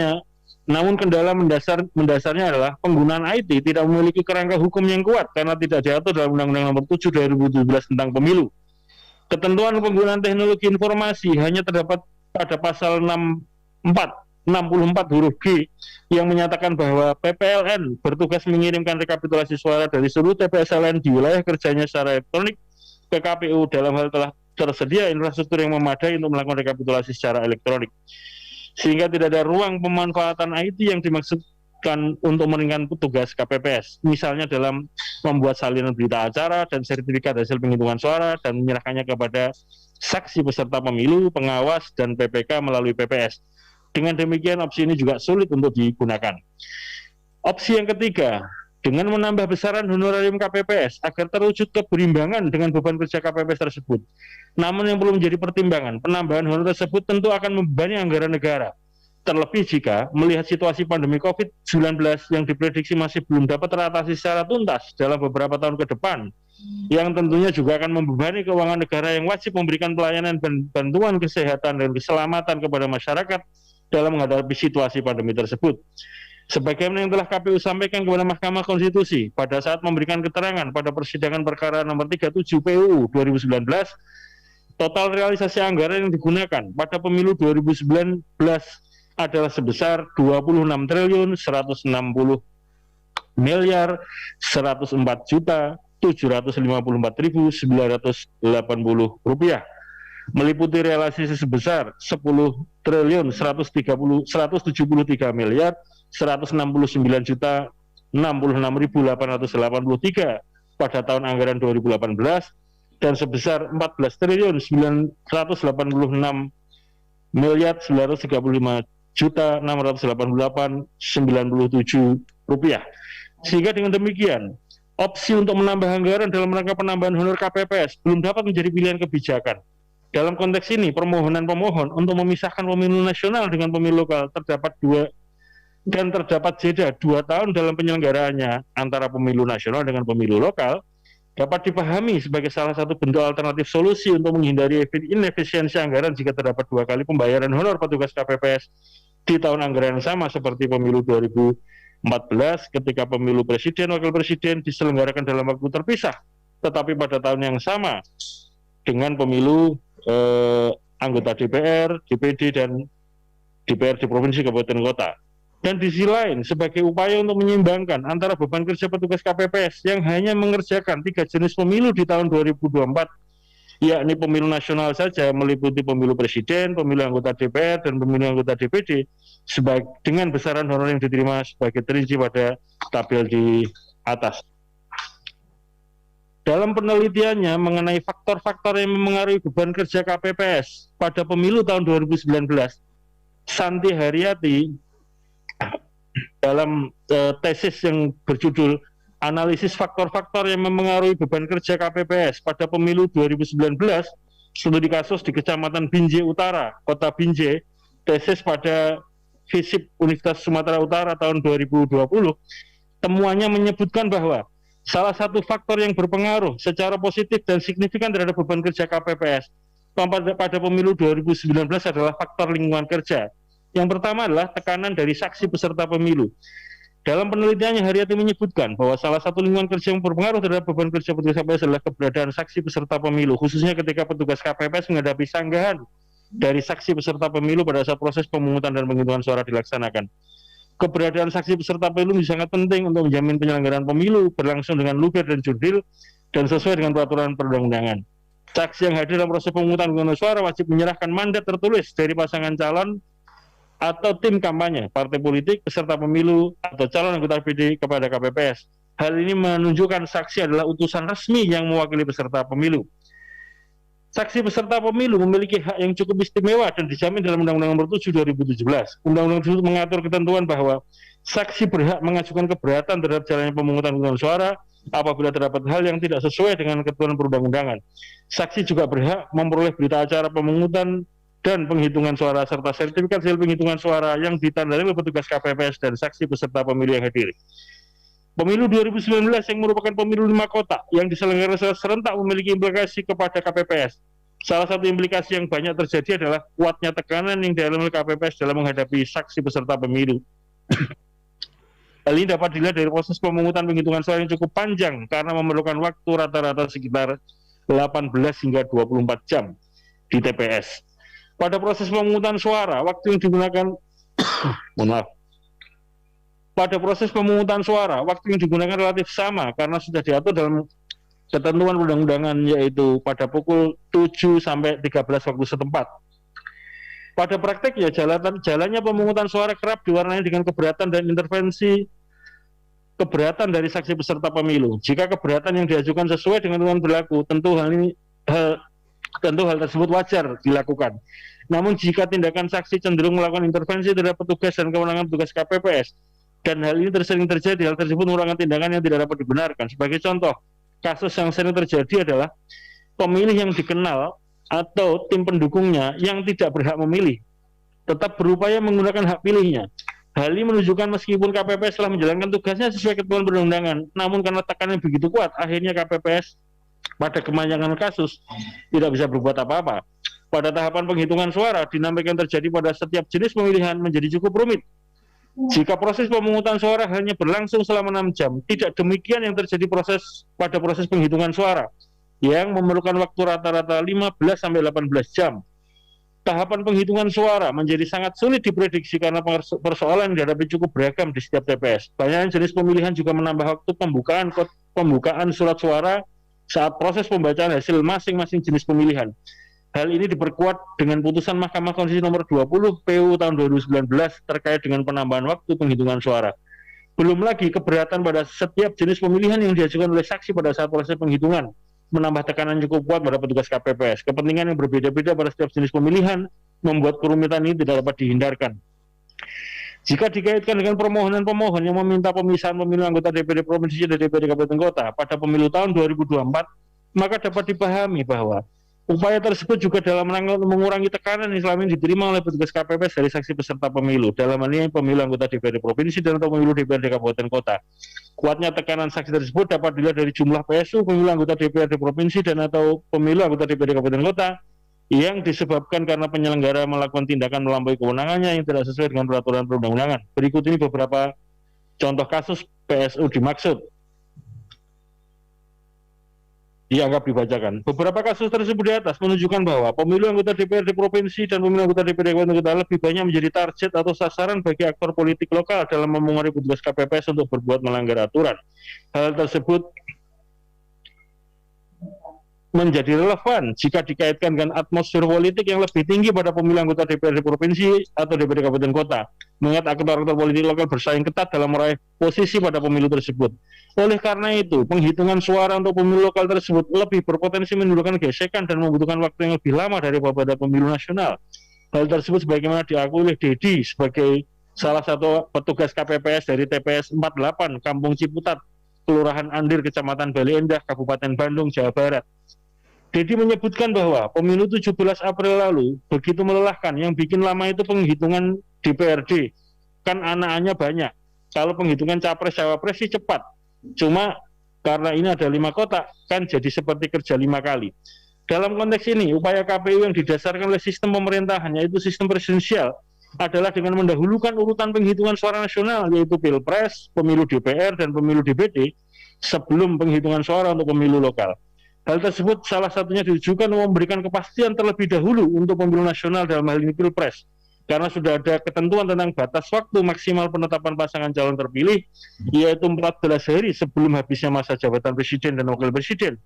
mendasarnya adalah penggunaan IT tidak memiliki kerangka hukum yang kuat karena tidak diatur dalam Undang-Undang Nomor 7 2017 tentang Pemilu. Ketentuan penggunaan teknologi informasi hanya terdapat pada pasal 64 huruf G yang menyatakan bahwa PPLN bertugas mengirimkan rekapitulasi suara dari seluruh TPS-LN di wilayah kerjanya secara elektronik ke KPU dalam hal telah tersedia infrastruktur yang memadai untuk melakukan rekapitulasi secara elektronik, sehingga tidak ada ruang pemanfaatan IT yang dimaksudkan untuk meringankan petugas KPPS, misalnya dalam membuat salinan berita acara dan sertifikat hasil penghitungan suara dan menyerahkannya kepada saksi peserta pemilu, pengawas, dan PPK melalui PPS. Dengan demikian, opsi ini juga sulit untuk digunakan. Opsi yang ketiga, dengan menambah besaran honorarium KPPS agar terwujud keberimbangan dengan beban kerja KPPS tersebut. Namun yang perlu menjadi pertimbangan, penambahan honor tersebut tentu akan membebani anggaran negara. Terlebih jika melihat situasi pandemi COVID-19 yang diprediksi masih belum dapat teratasi secara tuntas dalam beberapa tahun ke depan, yang tentunya juga akan membebani keuangan negara yang wajib memberikan pelayanan dan bantuan kesehatan dan keselamatan kepada masyarakat dalam menghadapi situasi pandemi tersebut. Sebagaimana yang telah KPU sampaikan kepada Mahkamah Konstitusi pada saat memberikan keterangan pada persidangan perkara nomor 37 PUU 2019, total realisasi anggaran yang digunakan pada pemilu 2019 adalah sebesar 26 triliun 160 miliar 104 juta 754.980 rupiah, meliputi realisasi sebesar 10 triliun 173 miliar 169 juta 66.883 pada tahun anggaran 2018 dan sebesar 14 triliun 986 miliar 935 juta 688.97 rupiah. Sehingga dengan demikian, opsi untuk menambah anggaran dalam rangka penambahan honor KPPS belum dapat menjadi pilihan kebijakan. Dalam konteks ini, permohonan pemohon untuk memisahkan pemilu nasional dengan pemilu lokal terdapat jeda 2 tahun dalam penyelenggaraannya antara pemilu nasional dengan pemilu lokal dapat dipahami sebagai salah satu bentuk alternatif solusi untuk menghindari inefisiensi anggaran jika terdapat 2 kali pembayaran honor petugas KPPS di tahun anggaran yang sama seperti pemilu 2014 ketika pemilu presiden wakil presiden diselenggarakan dalam waktu terpisah tetapi pada tahun yang sama dengan pemilu anggota DPR, DPD, dan DPRD provinsi kabupaten kota. Dan di sisi lain, sebagai upaya untuk menyeimbangkan antara beban kerja petugas KPPS yang hanya mengerjakan 3 jenis pemilu di tahun 2024, yakni pemilu nasional saja meliputi pemilu presiden, pemilu anggota DPR, dan pemilu anggota DPD, dengan besaran honor yang diterima sebagai terinci pada tabel di atas. Dalam penelitiannya mengenai faktor-faktor yang memengaruhi beban kerja KPPS pada pemilu tahun 2019, Santi Haryati dalam tesis yang berjudul Analisis Faktor-Faktor yang Mempengaruhi Beban Kerja KPPS pada Pemilu 2019, studi kasus di Kecamatan Binjai Utara, Kota Binjai, tesis pada FISIP Universitas Sumatera Utara tahun 2020, temuannya menyebutkan bahwa salah satu faktor yang berpengaruh secara positif dan signifikan terhadap beban kerja KPPS pada pemilu 2019 adalah faktor lingkungan kerja. Yang pertama adalah tekanan dari saksi peserta pemilu. Dalam penelitiannya, Haryati menyebutkan bahwa salah satu lingkungan kerja yang berpengaruh terhadap beban kerja petugas KPPS adalah keberadaan saksi peserta pemilu, khususnya ketika petugas KPPS menghadapi sanggahan dari saksi peserta pemilu pada saat proses pemungutan dan penghitungan suara dilaksanakan. Keberadaan saksi peserta pemilu sangat penting untuk menjamin penyelenggaraan pemilu berlangsung dengan luber dan jurdil dan sesuai dengan peraturan perundang-undangan. Saksi yang hadir dalam proses pemungutan penghitungan suara wajib menyerahkan mandat tertulis dari pasangan calon atau tim kampanye, partai politik, peserta pemilu, atau calon anggota DPD kepada KPPS. Hal ini menunjukkan saksi adalah utusan resmi yang mewakili peserta pemilu. Saksi peserta pemilu memiliki hak yang cukup istimewa dan dijamin dalam Undang-Undang Nomor 7 2017. Undang-Undang tersebut mengatur ketentuan bahwa saksi berhak mengajukan keberatan terhadap jalannya pemungutan penghitungan suara apabila terdapat hal yang tidak sesuai dengan ketentuan perundang-undangan. Saksi juga berhak memperoleh berita acara pemungutan dan penghitungan suara serta sertifikat hasil penghitungan suara yang ditandai oleh petugas KPPS dan saksi peserta pemilu yang hadir. Pemilu 2019 yang merupakan pemilu 5 kota yang diselenggarakan secara serentak memiliki implikasi kepada KPPS. Salah satu implikasi yang banyak terjadi adalah kuatnya tekanan yang dialami oleh KPPS dalam menghadapi saksi peserta pemilu. Hal ini dapat dilihat dari proses pemungutan penghitungan suara yang cukup panjang karena memerlukan waktu rata-rata sekitar 18 hingga 24 jam di TPS. Pada proses pemungutan suara, waktu yang digunakan pada proses pemungutan suara, waktu yang digunakan relatif sama karena sudah diatur dalam ketentuan perundang-undangan, yaitu pada pukul 7 sampai 13 waktu setempat. Pada prakteknya, jalannya pemungutan suara kerap diwarnai dengan keberatan dan intervensi keberatan dari saksi peserta pemilu. Jika keberatan yang diajukan sesuai dengan aturan berlaku, tentu hal tersebut wajar dilakukan. Namun jika tindakan saksi cenderung melakukan intervensi terhadap petugas dan kewenangan petugas KPPS, dan hal ini sering terjadi, hal tersebut merupakan tindakan yang tidak dapat dibenarkan. Sebagai contoh, kasus yang sering terjadi adalah pemilih yang dikenal atau tim pendukungnya yang tidak berhak memilih, tetap berupaya menggunakan hak pilihnya. Hal ini menunjukkan meskipun KPPS telah menjalankan tugasnya sesuai ketentuan perundang-undangan, namun karena tekanan begitu kuat, akhirnya KPPS pada kebanyakan kasus tidak bisa berbuat apa-apa. Pada tahapan penghitungan suara, dinamika yang terjadi pada setiap jenis pemilihan menjadi cukup rumit. Jika proses pemungutan suara hanya berlangsung selama 6 jam, tidak demikian yang terjadi pada proses penghitungan suara, yang memerlukan waktu rata-rata 15-18 jam. Tahapan penghitungan suara menjadi sangat sulit diprediksi karena persoalan yang dihadapi cukup beragam di setiap TPS. Banyak jenis pemilihan juga menambah waktu pembukaan surat suara saat proses pembacaan hasil masing-masing jenis pemilihan. Hal ini diperkuat dengan putusan Mahkamah Konstitusi nomor 20 PU tahun 2019 terkait dengan penambahan waktu penghitungan suara. Belum lagi keberatan pada setiap jenis pemilihan yang diajukan oleh saksi pada saat proses penghitungan, menambah tekanan cukup kuat pada petugas KPPS. Kepentingan yang berbeda-beda pada setiap jenis pemilihan membuat kerumitan ini tidak dapat dihindarkan. Jika dikaitkan dengan permohonan pemohon yang meminta pemisahan pemilu anggota DPD Provinsi dan DPD Kabupaten Kota pada pemilu tahun 2024, maka dapat dipahami bahwa upaya tersebut juga dalam rangka mengurangi tekanan yang selama ini diterima oleh petugas KPPS dari saksi peserta pemilu, dalam hal ini pemilu anggota DPD Provinsi dan atau pemilu DPRD Kabupaten Kota. Kuatnya tekanan saksi tersebut dapat dilihat dari jumlah PSU pemilu anggota DPRD Provinsi dan atau pemilu anggota DPRD Kabupaten Kota yang disebabkan karena penyelenggara melakukan tindakan melampaui kewenangannya yang tidak sesuai dengan peraturan perundang-undangan. Berikut ini beberapa contoh kasus PSU dimaksud dianggap dibacakan. Beberapa kasus tersebut di atas menunjukkan bahwa pemilu anggota DPRD Provinsi dan pemilu anggota DPRD Kabupaten Kota lebih banyak menjadi target atau sasaran bagi aktor politik lokal dalam memengaruhi petugas KPPS untuk berbuat melanggar aturan. Hal tersebut menjadi relevan jika dikaitkan dengan atmosfer politik yang lebih tinggi pada pemilu anggota DPRD Provinsi atau DPRD Kabupaten Kota, mengingat aktor-aktor politik lokal bersaing ketat dalam meraih posisi pada pemilu tersebut. Oleh karena itu, penghitungan suara untuk pemilu lokal tersebut lebih berpotensi menimbulkan gesekan dan membutuhkan waktu yang lebih lama daripada pemilu nasional. Hal tersebut sebagaimana diakui oleh Dedi sebagai salah satu petugas KPPS dari TPS 48 Kampung Ciputat, Kelurahan Andir, Kecamatan Bale Endah, Kabupaten Bandung, Jawa Barat. Dedi menyebutkan bahwa pemilu 17 April lalu begitu melelahkan, yang bikin lama itu penghitungan DPRD, kan anak-anaknya banyak. Kalau penghitungan capres-cawapres sih cepat, cuma karena ini ada 5 kotak, kan jadi seperti kerja 5 kali. Dalam konteks ini, upaya KPU yang didasarkan oleh sistem pemerintahan, yaitu sistem presidensial, adalah dengan mendahulukan urutan penghitungan suara nasional, yaitu Pilpres, pemilu DPR, dan pemilu DPD, sebelum penghitungan suara untuk pemilu lokal. Hal tersebut salah satunya ditujukan memberikan kepastian terlebih dahulu untuk pemilu nasional, dalam hal ini Pilpres, karena sudah ada ketentuan tentang batas waktu maksimal penetapan pasangan calon terpilih, yaitu 14 hari sebelum habisnya masa jabatan presiden dan wakil presiden.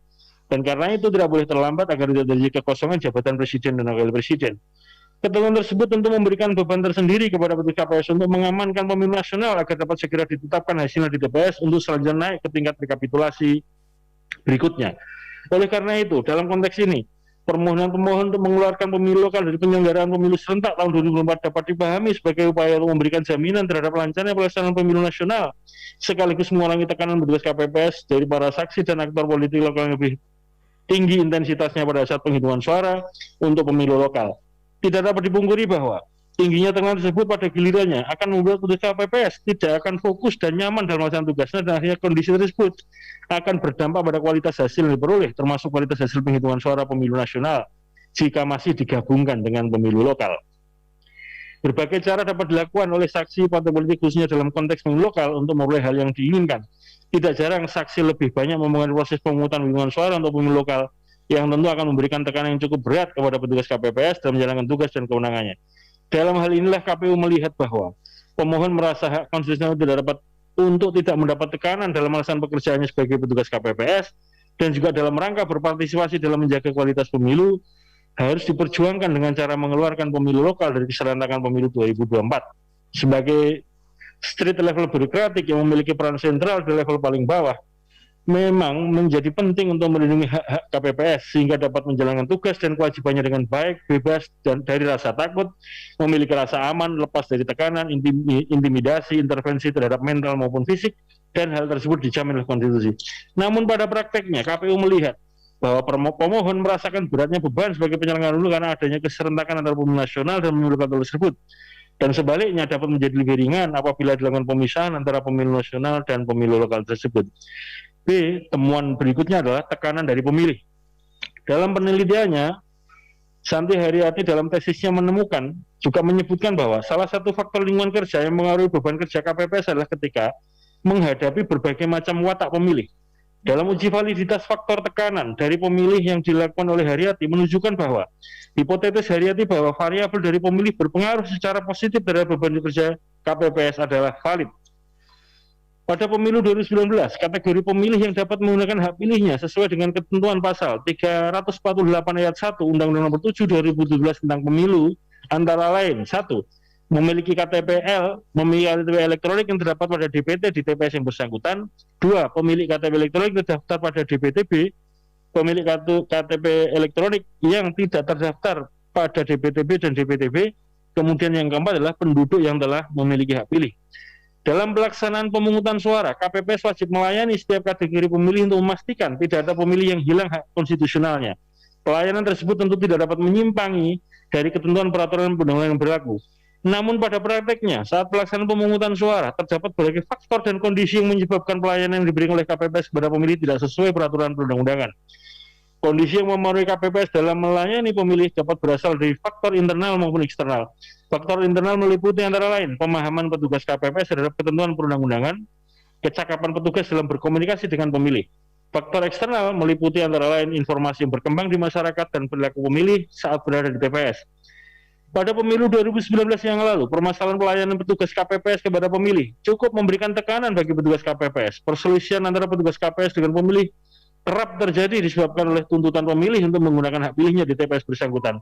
Dan karena itu tidak boleh terlambat agar tidak terjadi kekosongan jabatan presiden dan wakil presiden. Ketentuan tersebut tentu memberikan beban tersendiri kepada petugas KPS untuk mengamankan pemilu nasional agar dapat segera ditetapkan hasilnya di TPS untuk selanjutnya naik ke tingkat rekapitulasi berikutnya. Oleh karena itu, dalam konteks ini, permohonan pemohon untuk mengeluarkan pemilu lokal dari penyelenggaraan pemilu serentak tahun 2024 dapat dipahami sebagai upaya untuk memberikan jaminan terhadap lancarnya pelaksanaan pemilu nasional, sekaligus mengurangi tekanan petugas KPPS dari para saksi dan aktor politik lokal yang lebih tinggi intensitasnya pada saat penghitungan suara untuk pemilu lokal. Tidak dapat dipungkiri bahwa tingginya tekanan tersebut pada gilirannya akan membuat petugas KPPS tidak akan fokus dan nyaman dalam melaksanakan tugasnya, dan akhirnya kondisi tersebut akan berdampak pada kualitas hasil yang diperoleh, termasuk kualitas hasil penghitungan suara pemilu nasional jika masih digabungkan dengan pemilu lokal. Berbagai cara dapat dilakukan oleh saksi partai politik khususnya dalam konteks pemilu lokal untuk memperoleh hal yang diinginkan. Tidak jarang saksi lebih banyak memengaruhi proses pemungutan penghitungan suara untuk pemilu lokal, yang tentu akan memberikan tekanan yang cukup berat kepada petugas KPPS dalam menjalankan tugas dan kewenangannya. Dalam hal inilah KPU melihat bahwa pemohon merasa hak konstitusional tidak dapat untuk tidak mendapat tekanan dalam melaksanakan pekerjaannya sebagai petugas KPPS, dan juga dalam rangka berpartisipasi dalam menjaga kualitas pemilu, harus diperjuangkan dengan cara mengeluarkan pemilu lokal dari keserentakan pemilu 2024 sebagai street level birokratik yang memiliki peran sentral di level paling bawah. Memang menjadi penting untuk melindungi hak-hak KPPS sehingga dapat menjalankan tugas dan kewajibannya dengan baik, bebas dan dari rasa takut, memiliki rasa aman, lepas dari tekanan, intimidasi, intervensi terhadap mental maupun fisik, dan hal tersebut dijamin oleh konstitusi. Namun pada prakteknya KPU melihat bahwa pemohon merasakan beratnya beban sebagai penyelenggara pemilu karena adanya keserentakan antara pemilu nasional dan pemilu lokal tersebut, dan sebaliknya dapat menjadi lebih ringan apabila dilakukan pemisahan antara pemilu nasional dan pemilu lokal tersebut. B. Temuan berikutnya adalah tekanan dari pemilih. Dalam penelitiannya, Santi Haryati dalam tesisnya menemukan, juga menyebutkan bahwa salah satu faktor lingkungan kerja yang mengaruhi beban kerja KPPS adalah ketika menghadapi berbagai macam watak pemilih. Dalam uji validitas faktor tekanan dari pemilih yang dilakukan oleh Haryati menunjukkan bahwa hipotesis Haryati bahwa variabel dari pemilih berpengaruh secara positif terhadap beban kerja KPPS adalah valid. Pada pemilu 2019, kategori pemilih yang dapat menggunakan hak pilihnya sesuai dengan ketentuan pasal 348 ayat 1 Undang-Undang Nomor 7 2017 tentang Pemilu antara lain: 1. Memiliki KTP-L, memiliki KTP elektronik yang terdapat pada DPT di TPS yang bersangkutan. 2. Pemilik KTP elektronik terdaftar pada DPTB, pemilik KTP elektronik yang tidak terdaftar pada DPTB dan DPTB. Kemudian yang keempat adalah penduduk yang telah memiliki hak pilih. Dalam pelaksanaan pemungutan suara, KPPS wajib melayani setiap kategori pemilih untuk memastikan tidak ada pemilih yang hilang hak konstitusionalnya. Pelayanan tersebut tentu tidak dapat menyimpangi dari ketentuan peraturan perundang-undangan yang berlaku. Namun pada prakteknya, saat pelaksanaan pemungutan suara, terdapat berbagai faktor dan kondisi yang menyebabkan pelayanan yang diberikan oleh KPPS kepada pemilih tidak sesuai peraturan perundang-undangan. Kondisi yang memengaruhi KPPS dalam melayani pemilih dapat berasal dari faktor internal maupun eksternal. Faktor internal meliputi antara lain pemahaman petugas KPPS terhadap ketentuan perundang-undangan, kecakapan petugas dalam berkomunikasi dengan pemilih. Faktor eksternal meliputi antara lain informasi yang berkembang di masyarakat dan perilaku pemilih saat berada di TPS. Pada pemilu 2019 yang lalu, permasalahan pelayanan petugas KPPS kepada pemilih cukup memberikan tekanan bagi petugas KPPS. Perselisihan antara petugas KPS dengan pemilih kerap terjadi disebabkan oleh tuntutan pemilih untuk menggunakan hak pilihnya di TPS bersangkutan.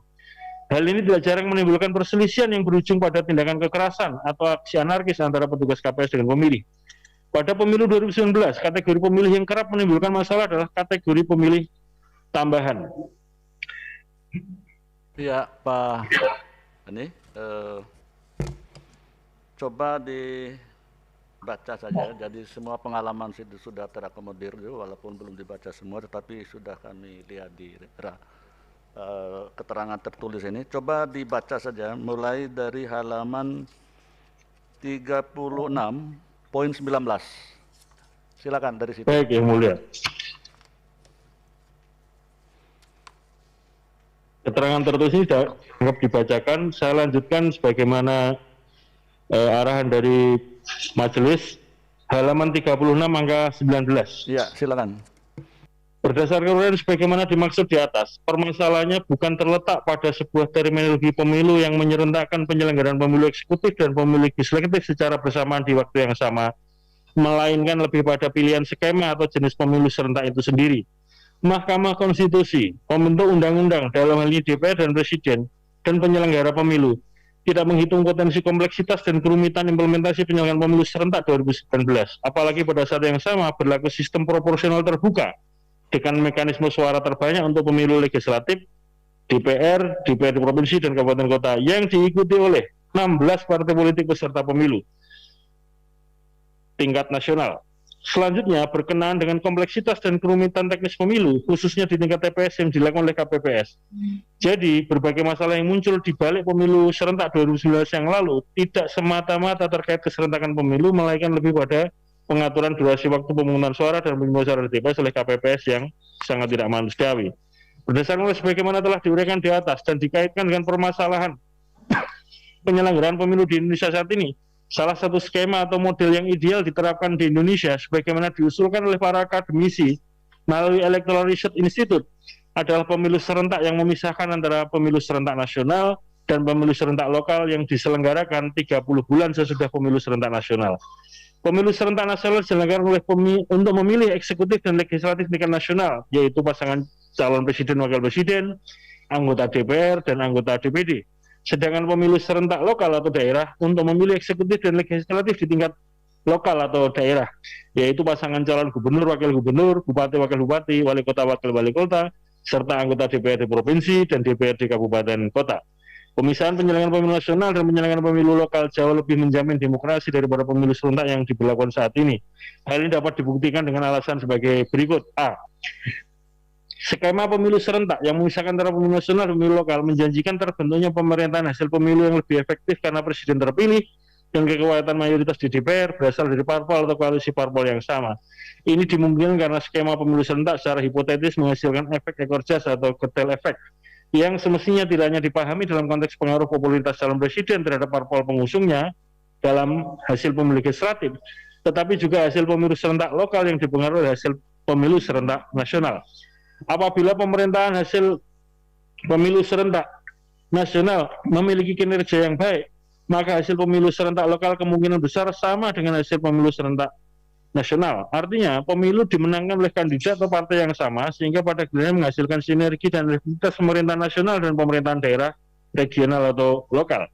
Hal ini tidak jarang menimbulkan perselisihan yang berujung pada tindakan kekerasan atau aksi anarkis antara petugas KPS dengan pemilih. Pada pemilu 2019, kategori pemilih yang kerap menimbulkan masalah adalah kategori pemilih tambahan. Ya, Pak ini coba dibaca saja. Jadi semua pengalaman sudah terakomodir walaupun belum dibaca semua, tetapi sudah kami lihat di keterangan tertulis ini. Coba dibaca saja mulai dari halaman 36.19. Silakan dari situ. Baik, Yang Mulia. Keterangan tertulis ini sudah dibacakan. Saya lanjutkan sebagaimana arahan dari majelis, halaman 36 angka 19. Ya, silakan. Berdasarkan uraian sebagaimana dimaksud di atas, permasalahannya bukan terletak pada sebuah terminologi pemilu yang menyerentakkan penyelenggaraan pemilu eksekutif dan pemilu legislatif secara bersamaan di waktu yang sama, melainkan lebih pada pilihan skema atau jenis pemilu serentak itu sendiri. Mahkamah Konstitusi, pembentuk undang-undang dalam hal ini DPR dan Presiden, dan penyelenggara pemilu, tidak menghitung potensi kompleksitas dan kerumitan implementasi penyelenggaraan pemilu serentak 2019. Apalagi pada saat yang sama berlaku sistem proporsional terbuka dengan mekanisme suara terbanyak untuk pemilu legislatif, DPR, DPRD provinsi dan kabupaten kota yang diikuti oleh 16 partai politik peserta pemilu tingkat nasional. Selanjutnya, berkenaan dengan kompleksitas dan kerumitan teknis pemilu, khususnya di tingkat TPS yang dilakukan oleh KPPS. Jadi, berbagai masalah yang muncul di balik pemilu serentak 2019 yang lalu tidak semata-mata terkait keserentakan pemilu, melainkan lebih pada pengaturan durasi waktu pemungutan suara dan pemungutan suara di TPS oleh KPPS yang sangat tidak manusiawi. Berdasarkan sebagaimana telah diuraikan di atas dan dikaitkan dengan permasalahan penyelenggaraan pemilu di Indonesia saat ini, salah satu skema atau model yang ideal diterapkan di Indonesia sebagaimana diusulkan oleh para akademisi melalui Electoral Research Institute adalah pemilu serentak yang memisahkan antara pemilu serentak nasional dan pemilu serentak lokal yang diselenggarakan 30 bulan sesudah pemilu serentak nasional. Pemilu serentak nasional diselenggarakan oleh untuk memilih eksekutif dan legislatif tingkat nasional, yaitu pasangan calon presiden, wakil presiden, anggota DPR, dan anggota DPD. Sedangkan pemilu serentak lokal atau daerah untuk memilih eksekutif dan legislatif di tingkat lokal atau daerah, yaitu pasangan calon gubernur, wakil gubernur, bupati, wakil bupati, wali kota, wakil wali kota, serta anggota DPRD provinsi dan DPRD kabupaten kota. Pemisahan penyelenggaraan pemilu nasional dan penyelenggaraan pemilu lokal jauh lebih menjamin demokrasi daripada pemilu serentak yang diberlakukan saat ini. Hal ini dapat dibuktikan dengan alasan sebagai berikut. A. Skema pemilu serentak yang memisahkan antara pemilu nasional dan pemilu lokal menjanjikan terbentuknya pemerintahan hasil pemilu yang lebih efektif karena presiden terpilih dan kekuatan mayoritas di DPR berasal dari parpol atau koalisi parpol yang sama. Ini dimungkinkan karena skema pemilu serentak secara hipotetis menghasilkan efek ekor jas atau kotel efek yang semestinya tidak hanya dipahami dalam konteks pengaruh popularitas calon presiden terhadap parpol pengusungnya dalam hasil pemilu legislatif, tetapi juga hasil pemilu serentak lokal yang dipengaruhi oleh hasil pemilu serentak nasional. Apabila pemerintahan hasil pemilu serentak nasional memiliki kinerja yang baik, maka hasil pemilu serentak lokal kemungkinan besar sama dengan hasil pemilu serentak nasional. Artinya, pemilu dimenangkan oleh kandidat atau partai yang sama, sehingga pada akhirnya menghasilkan sinergi dan efektivitas pemerintahan nasional dan pemerintahan daerah, regional atau lokal.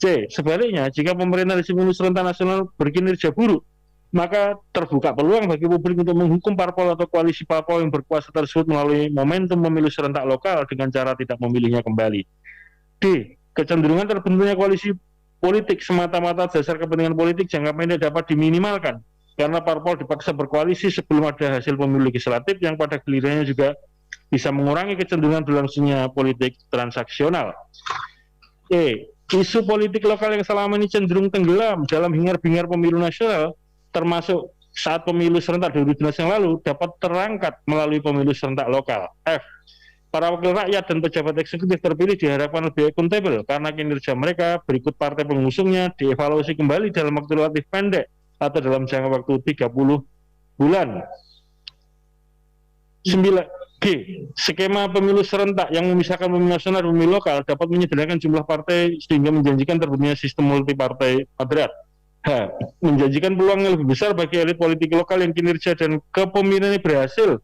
C. Sebaliknya, jika pemerintahan hasil pemilu serentak nasional berkinerja buruk, maka terbuka peluang bagi publik untuk menghukum parpol atau koalisi parpol yang berkuasa tersebut melalui momentum pemilu serentak lokal dengan cara tidak memilihnya kembali. D. Kecenderungan terbentuknya koalisi politik semata-mata dasar kepentingan politik jangka pendek dapat diminimalkan karena parpol dipaksa berkoalisi sebelum ada hasil pemilu legislatif yang pada gilirannya juga bisa mengurangi kecenderungan berlangsungnya politik transaksional. E. Isu politik lokal yang selama ini cenderung tenggelam dalam hingar-bingar pemilu nasional termasuk saat pemilu serentak 2019 yang lalu dapat terangkat melalui pemilu serentak lokal. F. Para wakil rakyat dan pejabat eksekutif terpilih diharapkan lebih akuntabel karena kinerja mereka berikut partai pengusungnya dievaluasi kembali dalam waktu relatif pendek atau dalam jangka waktu 30 bulan. 9G. Skema pemilu serentak yang memisahkan pemilu nasional dan pemilu lokal dapat menyederhanakan jumlah partai sehingga menjanjikan terbentuknya sistem multi partai patriot. H. Menjanjikan peluang yang lebih besar bagi elit politik lokal yang kinerja dan kepemimpinannya berhasil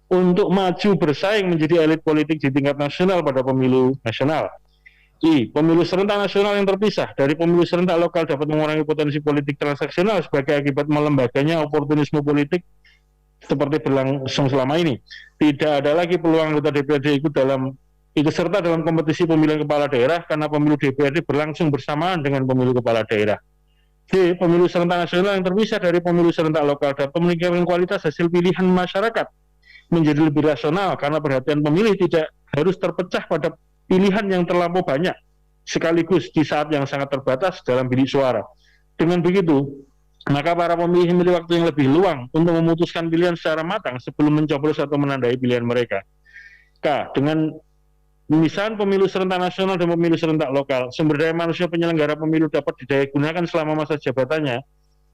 untuk maju bersaing menjadi elit politik di tingkat nasional pada pemilu nasional. I. Pemilu serentak nasional yang terpisah dari pemilu serentak lokal dapat mengurangi potensi politik transaksional sebagai akibat melembaganya oportunisme politik seperti berlangsung selama ini. Tidak ada lagi peluang anggota DPRD ikut dalam ikut serta dalam kompetisi pemilihan kepala daerah karena pemilu DPRD berlangsung bersamaan dengan pemilu kepala daerah. D. Pemilu serentak nasional yang terpisah dari pemilu serentak lokal dapat meningkatkan kualitas hasil pilihan masyarakat menjadi lebih rasional karena perhatian pemilih tidak harus terpecah pada pilihan yang terlampau banyak sekaligus di saat yang sangat terbatas dalam bilik suara. Dengan begitu, maka para pemilih memiliki waktu yang lebih luang untuk memutuskan pilihan secara matang sebelum mencoblos atau menandai pilihan mereka. K. Dengan pemisahan pemilu serentak nasional dan pemilu serentak lokal, sumber daya manusia penyelenggara pemilu dapat didaya gunakan selama masa jabatannya.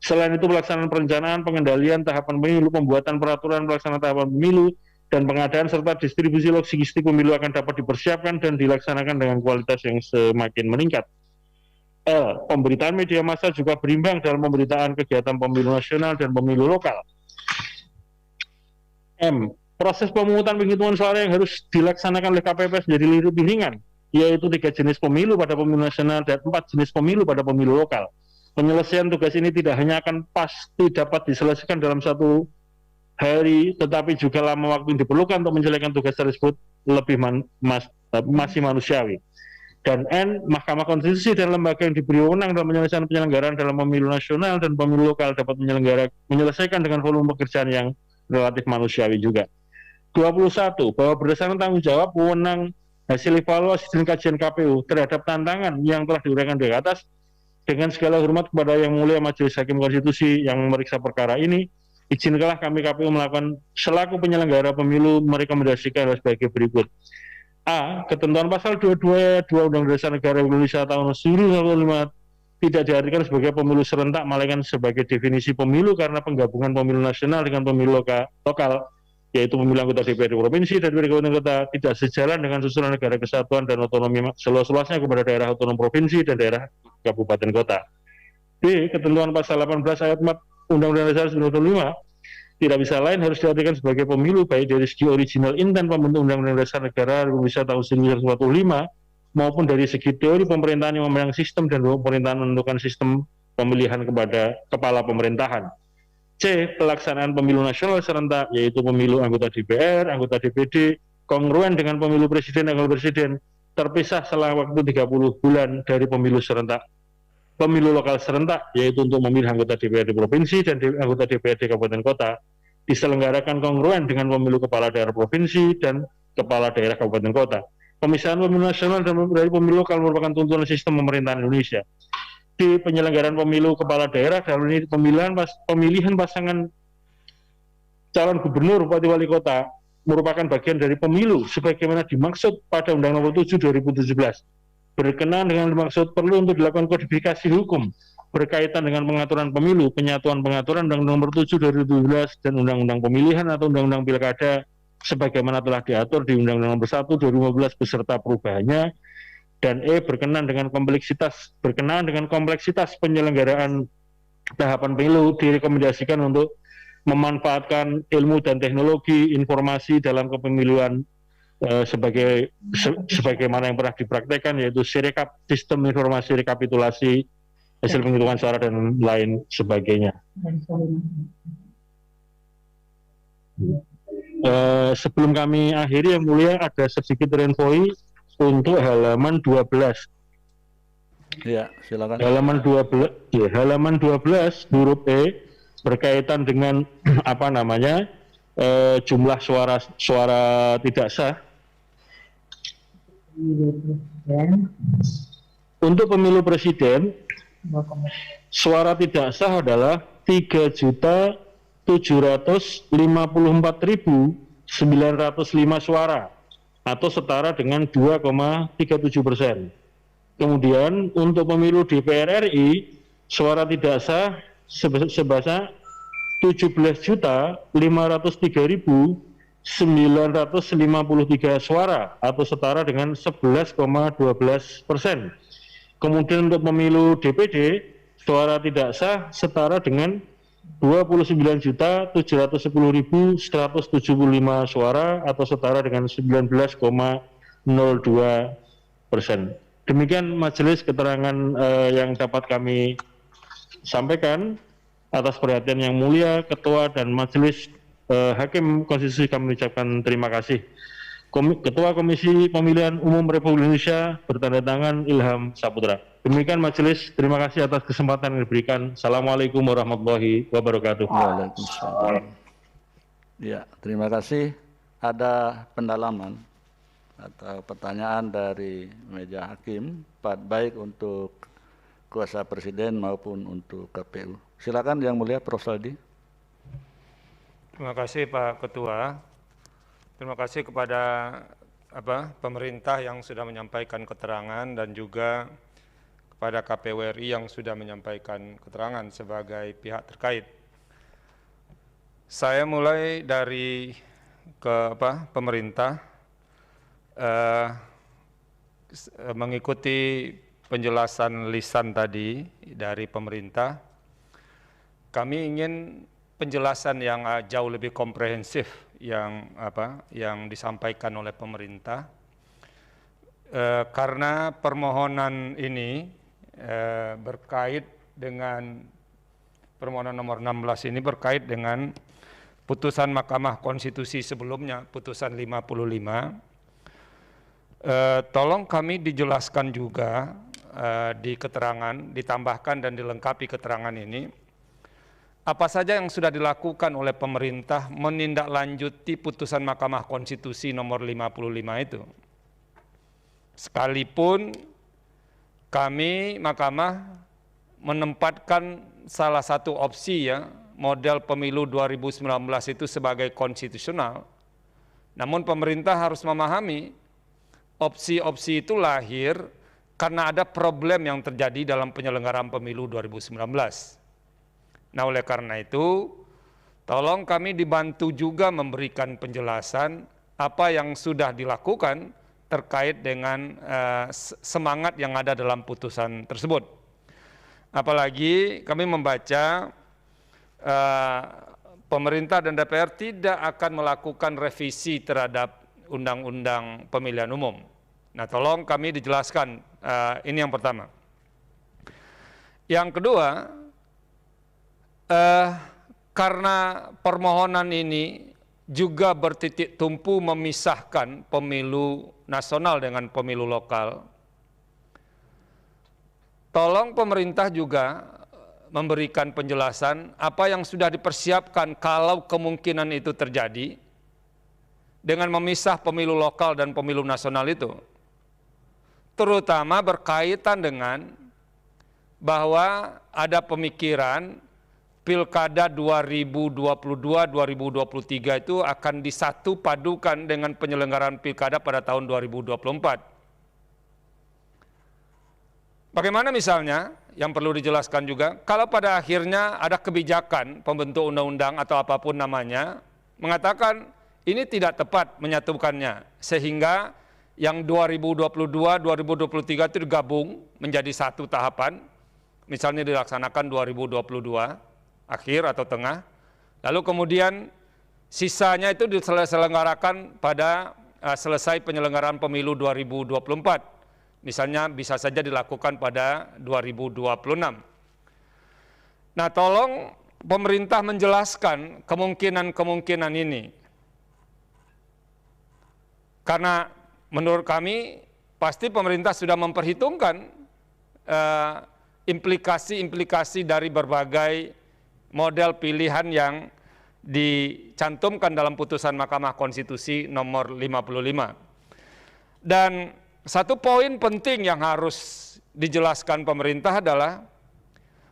Selain itu, pelaksanaan perencanaan, pengendalian tahapan pemilu, pembuatan peraturan pelaksanaan tahapan pemilu, dan pengadaan serta distribusi logistik pemilu akan dapat dipersiapkan dan dilaksanakan dengan kualitas yang semakin meningkat. L. Pemberitaan media massa juga berimbang dalam pemberitaan kegiatan pemilu nasional dan pemilu lokal. M. Proses pemungutan penghitungan suara yang harus dilaksanakan oleh KPPS menjadi lebih ringan, yaitu 3 jenis pemilu pada pemilu nasional dan 4 jenis pemilu pada pemilu lokal. Penyelesaian tugas ini tidak hanya akan pasti dapat diselesaikan dalam 1 hari, tetapi juga lama waktu yang diperlukan untuk menyelesaikan tugas tersebut lebih masih manusiawi. Dan N. Mahkamah Konstitusi dan lembaga yang diberi wewenang dalam penyelesaian penyelenggaraan dalam pemilu nasional dan pemilu lokal dapat menyelesaikan dengan volume pekerjaan yang relatif manusiawi juga. 21. Bahwa berdasarkan tanggung jawab, wewenang, hasil evaluasi dan kajian KPU terhadap tantangan yang telah diuraikan di atas, dengan segala hormat kepada Yang Mulia Majelis Hakim Konstitusi yang memeriksa perkara ini, izinkanlah kami KPU melakukan selaku penyelenggara pemilu merekomendasikan sebagai berikut. A. Ketentuan pasal 22 Undang-Undang Dasar Negara Indonesia tahun 1945 tidak diartikan sebagai pemilu serentak, melainkan sebagai definisi pemilu karena penggabungan pemilu nasional dengan pemilu lokal, yaitu pemilu anggota DPRD provinsi dan DPRD kabupaten kota, tidak sejalan dengan susunan negara kesatuan dan otonomi seluas-luasnya kepada daerah otonom provinsi dan daerah kabupaten kota. B. Ketentuan pasal 18 ayat 4 Undang-Undang Dasar 1945 tidak bisa lain harus diartikan sebagai pemilu baik dari segi original intent pembentuk Undang-Undang Dasar Negara Indonesia tahun 1945 maupun dari segi teori pemerintahan yang memegang sistem dan pemerintahan menentukan sistem pemilihan kepada kepala pemerintahan. C. Pelaksanaan pemilu nasional serentak, yaitu pemilu anggota DPR, anggota DPD, kongruen dengan pemilu presiden dan wakil presiden, terpisah selang waktu 30 bulan dari pemilu serentak. Pemilu lokal serentak, yaitu untuk memilih anggota DPRD provinsi dan anggota DPRD kabupaten kota, diselenggarakan kongruen dengan pemilu kepala daerah provinsi dan kepala daerah kabupaten kota. Pemisahan pemilu nasional dan dari pemilu lokal merupakan tuntunan sistem pemerintahan Indonesia. Di penyelenggaraan pemilu kepala daerah, dalam ini pemilihan pasangan calon gubernur, bupati, wali kota merupakan bagian dari pemilu sebagaimana dimaksud pada Undang Nomor 7 2017. Berkenaan dengan dimaksud perlu untuk dilakukan kodifikasi hukum berkaitan dengan pengaturan pemilu, penyatuan pengaturan Undang Nomor 7 2017 dan Undang-Undang Pemilihan atau Undang-Undang Pilkada sebagaimana telah diatur di Undang-Undang Nomor 1 2015 beserta perubahannya. Dan E. Berkenaan dengan kompleksitas penyelenggaraan tahapan pemilu, direkomendasikan untuk memanfaatkan ilmu dan teknologi informasi dalam kepemiluan sebagaimana yang pernah dipraktekkan, yaitu Sirekap, sistem informasi rekapitulasi hasil penghitungan suara dan lain sebagainya. Sebelum kami akhiri, Yang Mulia, ada sedikit renvoi untuk halaman 12. Ya, silakan. Halaman 12 huruf E berkaitan dengan jumlah suara tidak sah. Untuk pemilu presiden, suara tidak sah adalah 3.754.905 suara atau setara dengan 2,37%. Kemudian untuk pemilu DPR RI, suara tidak sah sebesar 17.503.953 suara atau setara dengan 11,12%. Kemudian untuk pemilu DPD, suara tidak sah setara dengan 29.710.175 suara atau setara dengan 19,02%. Demikian majelis keterangan yang dapat kami sampaikan. Atas perhatian Yang Mulia, Ketua dan Majelis Hakim Konstitusi kami ucapkan terima kasih. Ketua Komisi Pemilihan Umum Republik Indonesia bertanda tangan Ilham Saputra. Demikian majelis, terima kasih atas kesempatan yang diberikan. Assalamualaikum warahmatullahi wabarakatuh. Waalaikumsalam. Ya, terima kasih. Ada pendalaman atau pertanyaan dari meja hakim, baik untuk kuasa presiden maupun untuk KPU. Silakan Yang Mulia Prof. Saldi. Terima kasih Pak Ketua. Terima kasih kepada pemerintah yang sudah menyampaikan keterangan dan juga kepada KPU RI yang sudah menyampaikan keterangan sebagai pihak terkait. Saya mulai dari pemerintah mengikuti penjelasan lisan tadi dari pemerintah. Kami ingin penjelasan yang jauh lebih komprehensif yang disampaikan oleh pemerintah, karena permohonan ini berkait dengan permohonan nomor 16 ini berkait dengan putusan Mahkamah Konstitusi sebelumnya, putusan 55. Tolong kami dijelaskan juga di keterangan, ditambahkan dan dilengkapi keterangan ini, apa saja yang sudah dilakukan oleh pemerintah menindaklanjuti putusan Mahkamah Konstitusi nomor 55 itu. Sekalipun kami Mahkamah menempatkan salah satu opsi model pemilu 2019 itu sebagai konstitusional, namun pemerintah harus memahami opsi-opsi itu lahir karena ada problem yang terjadi dalam penyelenggaraan pemilu 2019. Nah, oleh karena itu, tolong kami dibantu juga memberikan penjelasan apa yang sudah dilakukan terkait dengan semangat yang ada dalam putusan tersebut. Apalagi kami membaca pemerintah dan DPR tidak akan melakukan revisi terhadap Undang-Undang Pemilihan Umum. Nah, tolong kami dijelaskan, ini yang pertama. Yang kedua, karena permohonan ini juga bertitik tumpu memisahkan pemilu nasional dengan pemilu lokal, tolong pemerintah juga memberikan penjelasan apa yang sudah dipersiapkan kalau kemungkinan itu terjadi dengan memisah pemilu lokal dan pemilu nasional itu, terutama berkaitan dengan bahwa ada pemikiran Pilkada 2022-2023 itu akan disatu padukan dengan penyelenggaraan Pilkada pada tahun 2024. Bagaimana misalnya, yang perlu dijelaskan juga, kalau pada akhirnya ada kebijakan pembentuk undang-undang atau apapun namanya, mengatakan ini tidak tepat menyatukannya, sehingga yang 2022-2023 itu digabung menjadi satu tahapan, misalnya dilaksanakan 2022, akhir atau tengah, lalu kemudian sisanya itu diselenggarakan pada selesai penyelenggaraan pemilu 2024. Misalnya bisa saja dilakukan pada 2026. Nah, tolong pemerintah menjelaskan kemungkinan-kemungkinan ini. Karena menurut kami pasti pemerintah sudah memperhitungkan implikasi-implikasi dari berbagai model pilihan yang dicantumkan dalam putusan Mahkamah Konstitusi nomor 55. Dan satu poin penting yang harus dijelaskan pemerintah adalah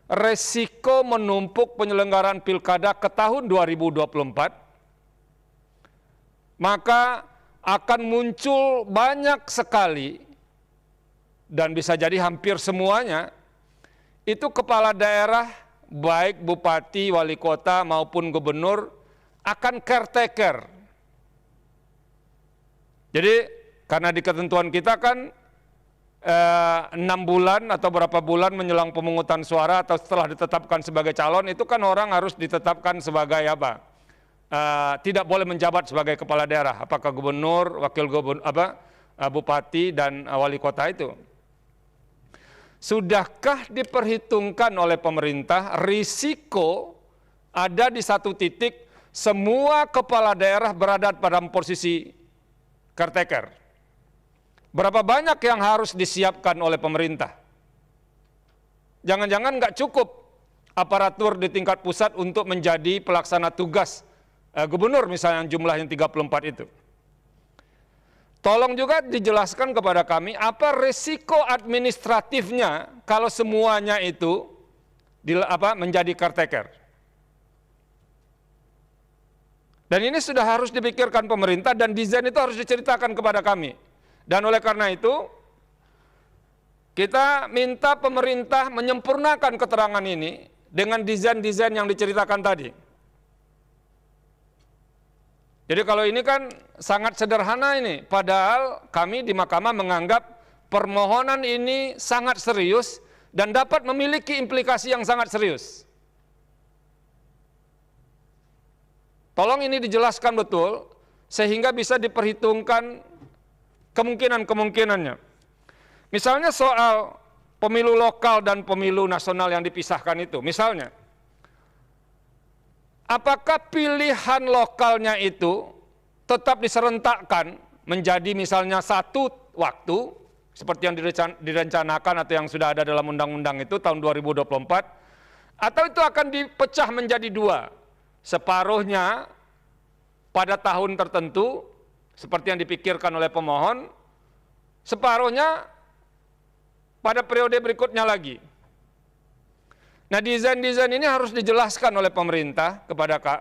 resiko menumpuk penyelenggaraan pilkada ke tahun 2024, maka akan muncul banyak sekali dan bisa jadi hampir semuanya itu kepala daerah, baik bupati, wali kota maupun gubernur akan caretaker. Jadi karena di ketentuan kita kan 6 bulan atau berapa bulan menjelang pemungutan suara atau setelah ditetapkan sebagai calon itu kan orang harus ditetapkan sebagai tidak boleh menjabat sebagai kepala daerah, apakah gubernur, wakil gubernur, bupati dan wali kota itu. Sudahkah diperhitungkan oleh pemerintah risiko ada di satu titik semua kepala daerah berada pada posisi caretaker. Berapa banyak yang harus disiapkan oleh pemerintah? Jangan-jangan nggak cukup aparatur di tingkat pusat untuk menjadi pelaksana tugas gubernur misalnya jumlah yang 34 itu. Tolong juga dijelaskan kepada kami apa resiko administratifnya kalau semuanya itu menjadi caretaker. Dan ini sudah harus dipikirkan pemerintah dan desain itu harus diceritakan kepada kami. Dan oleh karena itu, kita minta pemerintah menyempurnakan keterangan ini dengan desain-desain yang diceritakan tadi. Jadi kalau ini kan sangat sederhana ini, padahal kami di Mahkamah menganggap permohonan ini sangat serius dan dapat memiliki implikasi yang sangat serius. Tolong ini dijelaskan betul, sehingga bisa diperhitungkan kemungkinan-kemungkinannya. Misalnya soal pemilu lokal dan pemilu nasional yang dipisahkan itu, misalnya, apakah pilihan lokalnya itu tetap diserentakkan menjadi misalnya satu waktu, seperti yang direncanakan atau yang sudah ada dalam undang-undang itu tahun 2024, atau itu akan dipecah menjadi dua, separuhnya pada tahun tertentu, seperti yang dipikirkan oleh pemohon, separuhnya pada periode berikutnya lagi. Nah, desain-desain ini harus dijelaskan oleh pemerintah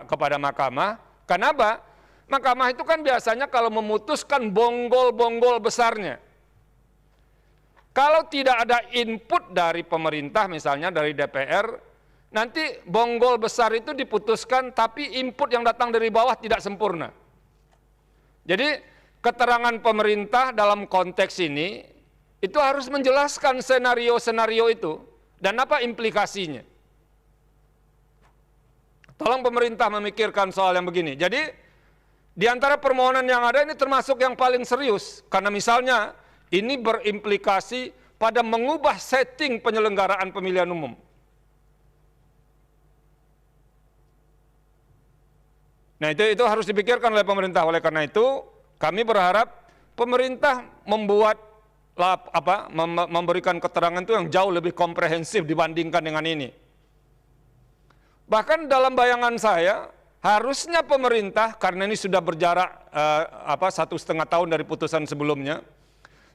kepada Mahkamah. Kenapa? Mahkamah itu kan biasanya kalau memutuskan bonggol-bonggol besarnya. Kalau tidak ada input dari pemerintah, misalnya dari DPR, nanti bonggol besar itu diputuskan, tapi input yang datang dari bawah tidak sempurna. Jadi, keterangan pemerintah dalam konteks ini, itu harus menjelaskan senario-senario itu, dan apa implikasinya. Tolong pemerintah memikirkan soal yang begini. Jadi, di antara permohonan yang ada ini termasuk yang paling serius. Karena misalnya, ini berimplikasi pada mengubah setting penyelenggaraan pemilihan umum. Nah, itu harus dipikirkan oleh pemerintah. Oleh karena itu, kami berharap pemerintah memberikan keterangan itu yang jauh lebih komprehensif dibandingkan dengan ini. Bahkan dalam bayangan saya, harusnya pemerintah, karena ini sudah berjarak 1,5 tahun dari putusan sebelumnya,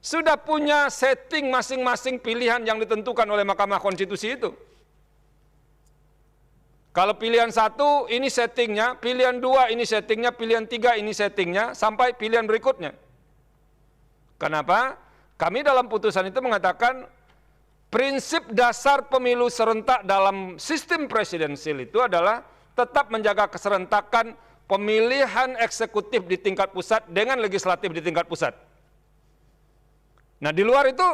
sudah punya setting masing-masing pilihan yang ditentukan oleh Mahkamah Konstitusi itu. Kalau pilihan 1 ini settingnya, pilihan 2 ini settingnya, pilihan 3 ini settingnya, sampai pilihan berikutnya. Kenapa? Kami dalam putusan itu mengatakan prinsip dasar pemilu serentak dalam sistem presidensil itu adalah tetap menjaga keserentakan pemilihan eksekutif di tingkat pusat dengan legislatif di tingkat pusat. Nah, di luar itu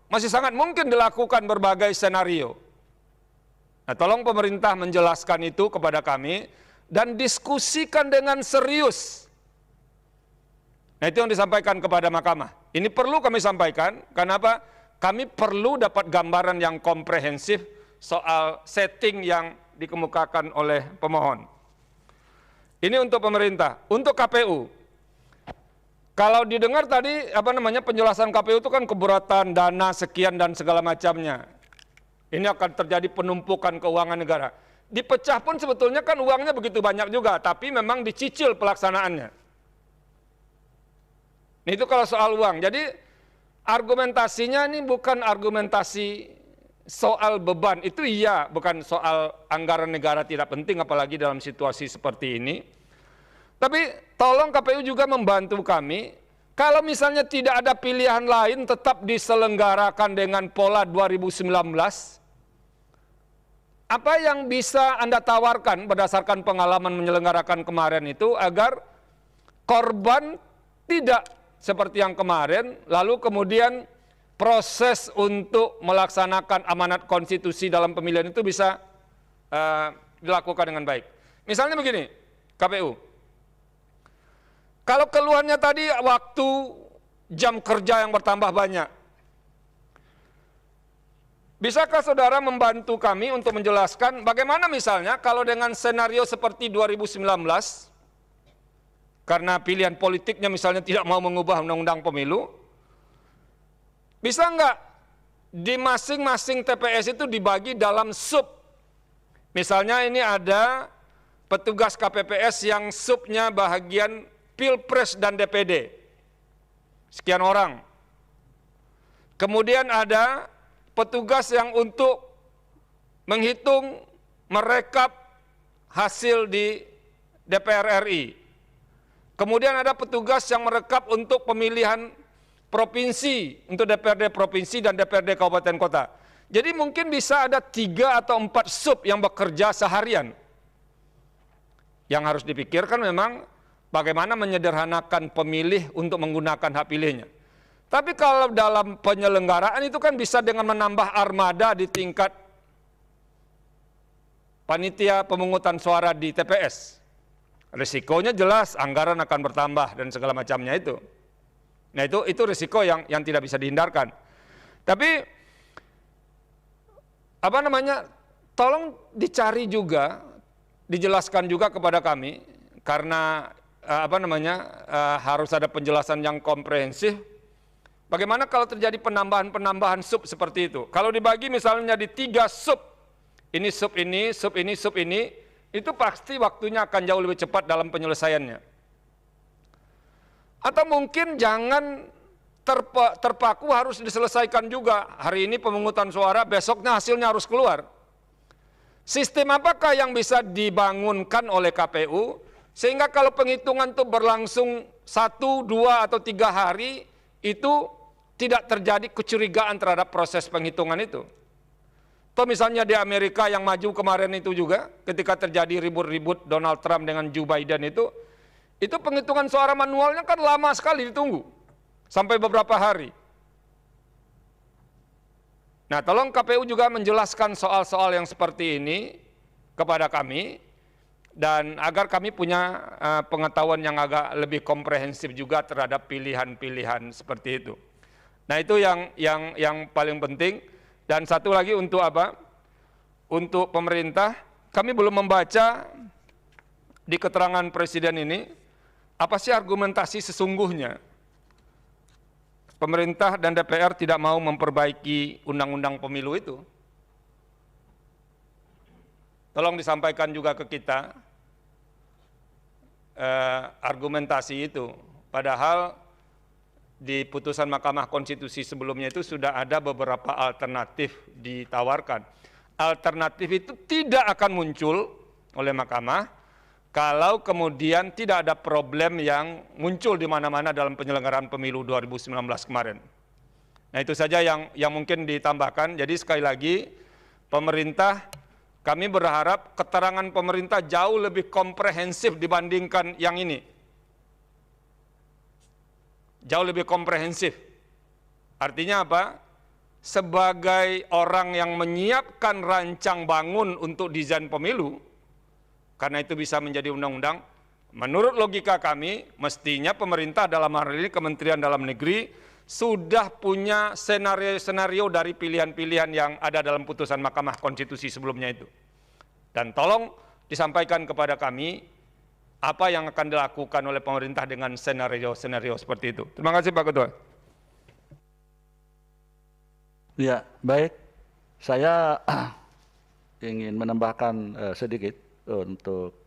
masih sangat mungkin dilakukan berbagai skenario. Nah, tolong pemerintah menjelaskan itu kepada kami dan diskusikan dengan serius. Nah, itu yang disampaikan kepada Mahkamah. Ini perlu kami sampaikan, kenapa? Kami perlu dapat gambaran yang komprehensif soal setting yang dikemukakan oleh pemohon. Ini untuk pemerintah. Untuk KPU, kalau didengar tadi penjelasan KPU itu kan keberatan dana sekian dan segala macamnya. Ini akan terjadi penumpukan keuangan negara. Dipecah pun sebetulnya kan uangnya begitu banyak juga, tapi memang dicicil pelaksanaannya. Nah, itu kalau soal uang. Jadi argumentasinya ini bukan argumentasi soal beban. Itu iya, bukan soal anggaran negara tidak penting, apalagi dalam situasi seperti ini. Tapi tolong KPU juga membantu kami, kalau misalnya tidak ada pilihan lain tetap diselenggarakan dengan pola 2019, apa yang bisa Anda tawarkan berdasarkan pengalaman menyelenggarakan kemarin itu agar korban tidak seperti yang kemarin, lalu kemudian proses untuk melaksanakan amanat konstitusi dalam pemilihan itu bisa dilakukan dengan baik. Misalnya begini, KPU. Kalau keluhannya tadi waktu jam kerja yang bertambah banyak, bisakah saudara membantu kami untuk menjelaskan bagaimana misalnya kalau dengan senario seperti 2019, karena pilihan politiknya misalnya tidak mau mengubah undang-undang pemilu, bisa nggak di masing-masing TPS itu dibagi dalam sub? Misalnya ini ada petugas KPPS yang subnya bahagian Pilpres dan DPD, sekian orang. Kemudian ada petugas yang untuk menghitung, merekap hasil di DPR RI. Kemudian ada petugas yang merekap untuk pemilihan provinsi, untuk DPRD provinsi dan DPRD kabupaten kota. Jadi mungkin bisa ada 3 atau 4 sub yang bekerja seharian. Yang harus dipikirkan memang bagaimana menyederhanakan pemilih untuk menggunakan hak pilihnya. Tapi kalau dalam penyelenggaraan itu kan bisa dengan menambah armada di tingkat panitia pemungutan suara di TPS. Risikonya jelas anggaran akan bertambah dan segala macamnya itu. Nah itu risiko yang tidak bisa dihindarkan. Tapi tolong dicari juga, dijelaskan juga kepada kami, karena harus ada penjelasan yang komprehensif. Bagaimana kalau terjadi penambahan sub seperti itu? Kalau dibagi misalnya di 3 sub, ini sub ini, sub ini, sub ini, itu pasti waktunya akan jauh lebih cepat dalam penyelesaiannya. Atau mungkin jangan terpaku harus diselesaikan juga. Hari ini pemungutan suara, besoknya hasilnya harus keluar. Sistem apakah yang bisa dibangunkan oleh KPU, sehingga kalau penghitungan itu berlangsung 1, 2, atau 3 hari, itu tidak terjadi kecurigaan terhadap proses penghitungan itu. Atau misalnya di Amerika yang maju kemarin itu juga, ketika terjadi ribut-ribut Donald Trump dengan Joe Biden itu penghitungan suara manualnya kan lama sekali ditunggu, sampai beberapa hari. Nah, tolong KPU juga menjelaskan soal-soal yang seperti ini kepada kami, dan agar kami punya pengetahuan yang agak lebih komprehensif juga terhadap pilihan-pilihan seperti itu. Nah, itu yang paling penting. Dan satu lagi untuk apa? Untuk pemerintah, kami belum membaca di keterangan Presiden ini, apa sih argumentasi sesungguhnya pemerintah dan DPR tidak mau memperbaiki undang-undang pemilu itu. Tolong disampaikan juga ke kita argumentasi itu. Padahal di putusan Mahkamah Konstitusi sebelumnya itu sudah ada beberapa alternatif ditawarkan. Alternatif itu tidak akan muncul oleh Mahkamah kalau kemudian tidak ada problem yang muncul di mana-mana dalam penyelenggaraan pemilu 2019 kemarin. Nah, itu saja yang mungkin ditambahkan. Jadi sekali lagi, pemerintah, kami berharap keterangan pemerintah jauh lebih komprehensif dibandingkan yang ini. Jauh lebih komprehensif. Artinya apa? Sebagai orang yang menyiapkan rancang bangun untuk desain pemilu, karena itu bisa menjadi undang-undang, menurut logika kami, mestinya pemerintah dalam hal ini Kementerian Dalam Negeri sudah punya senario-senario dari pilihan-pilihan yang ada dalam putusan Mahkamah Konstitusi sebelumnya itu. Dan tolong disampaikan kepada kami apa yang akan dilakukan oleh pemerintah dengan senario-senario seperti itu. Terima kasih Pak Ketua. Ya, baik. Saya ingin menambahkan sedikit untuk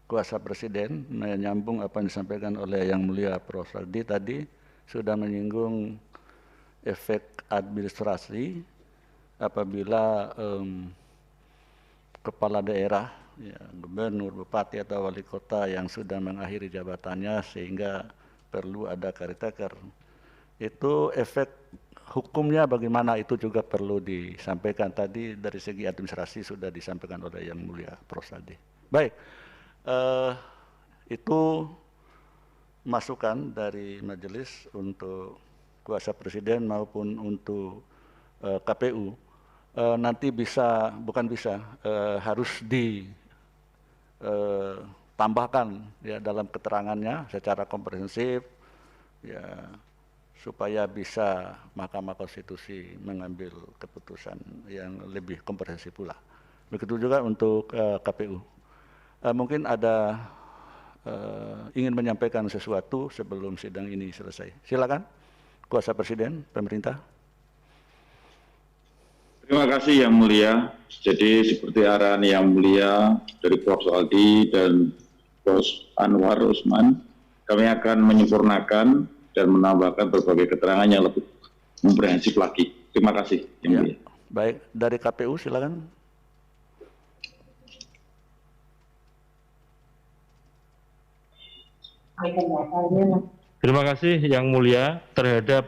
kuasa Presiden, menyambung apa yang disampaikan oleh Yang Mulia Prof. Saldi tadi, sudah menyinggung efek administrasi apabila kepala daerah, ya, gubernur, bupati atau wali kota yang sudah mengakhiri jabatannya sehingga perlu ada caretaker. Itu efek hukumnya bagaimana, itu juga perlu disampaikan. Tadi dari segi administrasi sudah disampaikan oleh Yang Mulia Prof. Saldi. Baik, itu masukan dari majelis untuk kuasa Presiden maupun untuk KPU. Nanti harus ditambahkan ya dalam keterangannya secara komprehensif ya, supaya bisa Mahkamah Konstitusi mengambil keputusan yang lebih komprehensif pula. Begitu juga untuk KPU. Mungkin ada ingin menyampaikan sesuatu sebelum sidang ini selesai. Silakan, kuasa Presiden, pemerintah. Terima kasih Yang Mulia. Jadi seperti arahan Yang Mulia dari Prof. Aldi dan Bos Anwar Usman, kami akan menyempurnakan dan menambahkan berbagai keterangan yang lebih komprehensif lagi. Terima kasih Yang Mulia. Baik, dari KPU silakan. Terima kasih Yang Mulia. Terhadap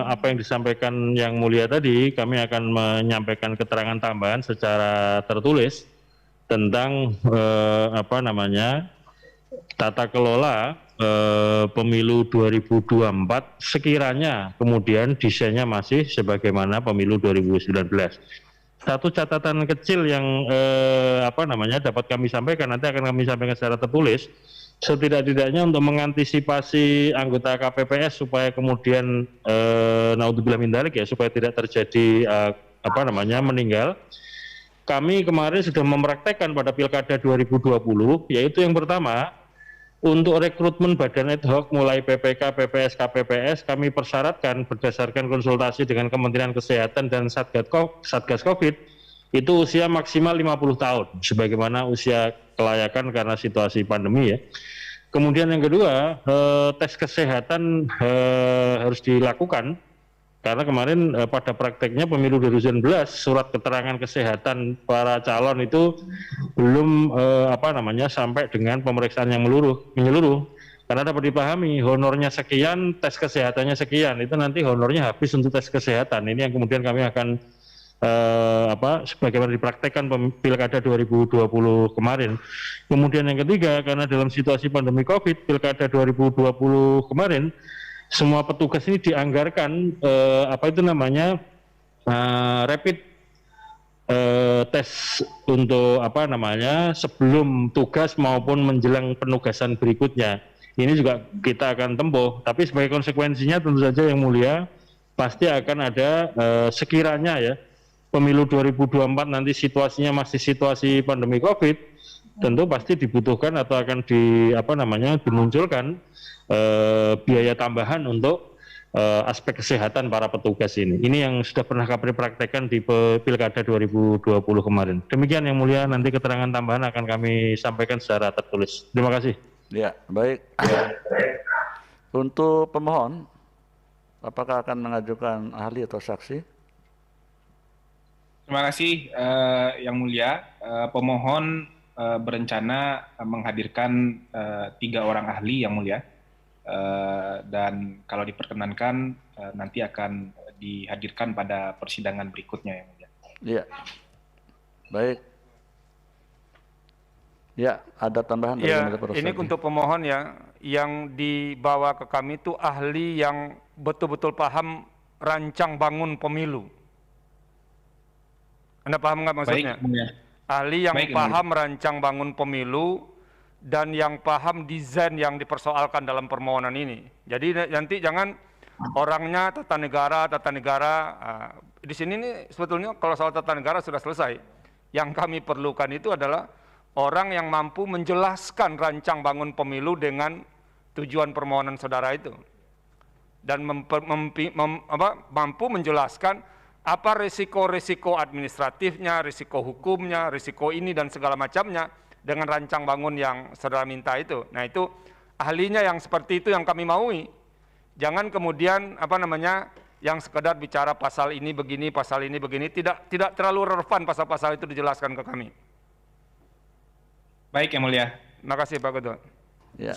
apa yang disampaikan Yang Mulia tadi, kami akan menyampaikan keterangan tambahan secara tertulis tentang tata kelola pemilu 2024 sekiranya kemudian desainnya masih sebagaimana pemilu 2019. Satu catatan kecil yang dapat kami sampaikan, nanti akan kami sampaikan secara tertulis. Setidak-tidaknya untuk mengantisipasi anggota KPPS supaya kemudian naudzubillah min dzalik ya, supaya tidak terjadi meninggal. Kami kemarin sudah mempraktekkan pada Pilkada 2020, yaitu yang pertama untuk rekrutmen badan ad hoc mulai PPK, PPS, KPPS kami persyaratkan berdasarkan konsultasi dengan Kementerian Kesehatan dan Satgas Covid itu usia maksimal 50 tahun sebagaimana usia kelayakan karena situasi pandemi ya. Kemudian yang kedua, tes kesehatan harus dilakukan karena kemarin pada prakteknya pemilu 2019 surat keterangan kesehatan para calon itu belum sampai dengan pemeriksaan yang menyeluruh. Karena dapat dipahami honornya sekian, tes kesehatannya sekian, itu nanti honornya habis untuk tes kesehatan. Ini yang kemudian kami akan sebagaimana dipraktekkan Pilkada 2020 kemarin. Kemudian yang ketiga, karena dalam situasi pandemi COVID, Pilkada 2020 kemarin, semua petugas ini dianggarkan rapid tes untuk sebelum tugas maupun menjelang penugasan berikutnya. Ini juga kita akan tempuh, tapi sebagai konsekuensinya tentu saja Yang Mulia pasti akan ada sekiranya ya pemilu 2024 nanti situasinya masih situasi pandemi COVID, tentu pasti dibutuhkan atau akan dimunculkan biaya tambahan untuk aspek kesehatan para petugas ini. Ini yang sudah pernah kami praktekkan di Pilkada 2020 kemarin. Demikian Yang Mulia, nanti keterangan tambahan akan kami sampaikan secara tertulis. Terima kasih. Ya, baik. Untuk pemohon, apakah akan mengajukan ahli atau saksi? Terima kasih Yang Mulia. Pemohon berencana menghadirkan 3 orang ahli Yang Mulia. Dan kalau diperkenankan nanti akan dihadirkan pada persidangan berikutnya Yang Mulia. Iya. Baik. Ya, ada tambahan dari ini untuk pemohon ya, yang dibawa ke kami itu ahli yang betul-betul paham rancang bangun pemilu. Anda paham nggak maksudnya? Baik, ahli yang paham rancang bangun pemilu dan yang paham desain yang dipersoalkan dalam permohonan ini. Jadi nanti jangan orangnya tata negara. Di sini nih sebetulnya kalau soal tata negara sudah selesai. Yang kami perlukan itu adalah orang yang mampu menjelaskan rancang bangun pemilu dengan tujuan permohonan saudara itu. Dan mampu menjelaskan apa risiko-risiko administratifnya, risiko hukumnya, risiko ini dan segala macamnya dengan rancang bangun yang saudara minta itu. Nah itu ahlinya yang seperti itu yang kami maui. Jangan kemudian yang sekedar bicara pasal ini begini, tidak terlalu relevan pasal-pasal itu dijelaskan ke kami. Baik Yang Mulia. Terima kasih Pak Ketua. Ya,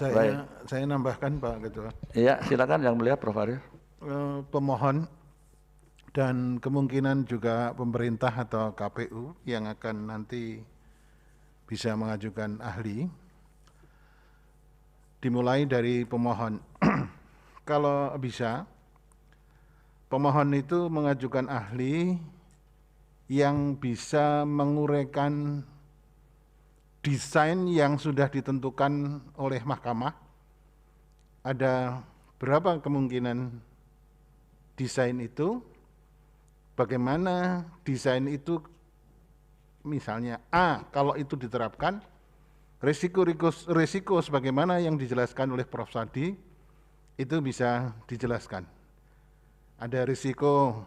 saya nambahkan Pak Ketua. Iya, silakan Yang Mulia Prof. Arif. Pemohon dan kemungkinan juga pemerintah atau KPU yang akan nanti bisa mengajukan ahli, dimulai dari pemohon. Kalau bisa, pemohon itu mengajukan ahli yang bisa menguraikan desain yang sudah ditentukan oleh mahkamah. Ada berapa kemungkinan desain itu, bagaimana desain itu, misalnya A, kalau itu diterapkan, Risiko sebagaimana yang dijelaskan oleh Prof. Sadi itu bisa dijelaskan. Ada risiko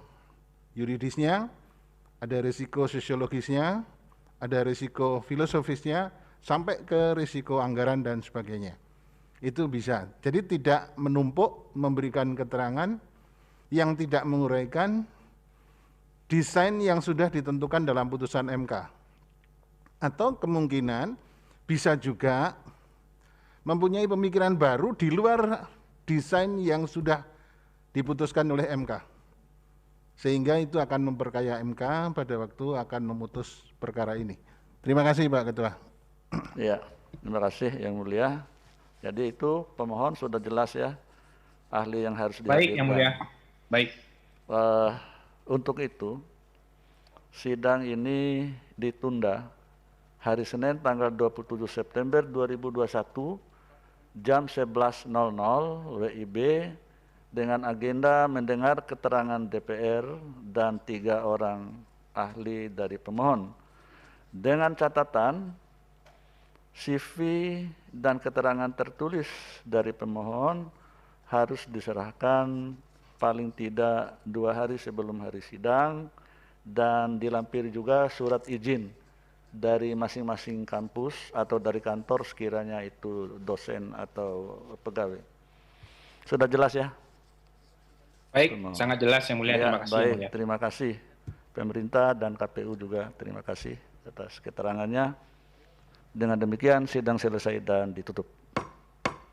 yuridisnya, ada risiko sosiologisnya, ada risiko filosofisnya, sampai ke risiko anggaran dan sebagainya. Itu bisa. Jadi tidak menumpuk memberikan keterangan yang tidak menguraikan desain yang sudah ditentukan dalam putusan MK. Atau kemungkinan bisa juga mempunyai pemikiran baru di luar desain yang sudah diputuskan oleh MK. Sehingga itu akan memperkaya MK pada waktu akan memutus perkara ini. Terima kasih Pak Ketua. Ya, terima kasih Yang Mulia. Jadi itu pemohon sudah jelas ya, ahli yang harus dihadirkan. Baik Yang Mulia. Baik. Untuk itu, sidang ini ditunda hari Senin tanggal 27 September 2021 jam 11.00 WIB dengan agenda mendengar keterangan DPR dan 3 orang ahli dari pemohon. Dengan catatan CV dan keterangan tertulis dari pemohon harus diserahkan paling tidak 2 hari sebelum hari sidang dan dilampiri juga surat izin dari masing-masing kampus atau dari kantor sekiranya itu dosen atau pegawai. Sudah jelas ya? Baik, sangat jelas Yang Mulia. Terima kasih. Baik, Yang Mulia. terima kasih. Pemerintah dan KPU juga terima kasih atas keterangannya. Dengan demikian sidang selesai dan ditutup.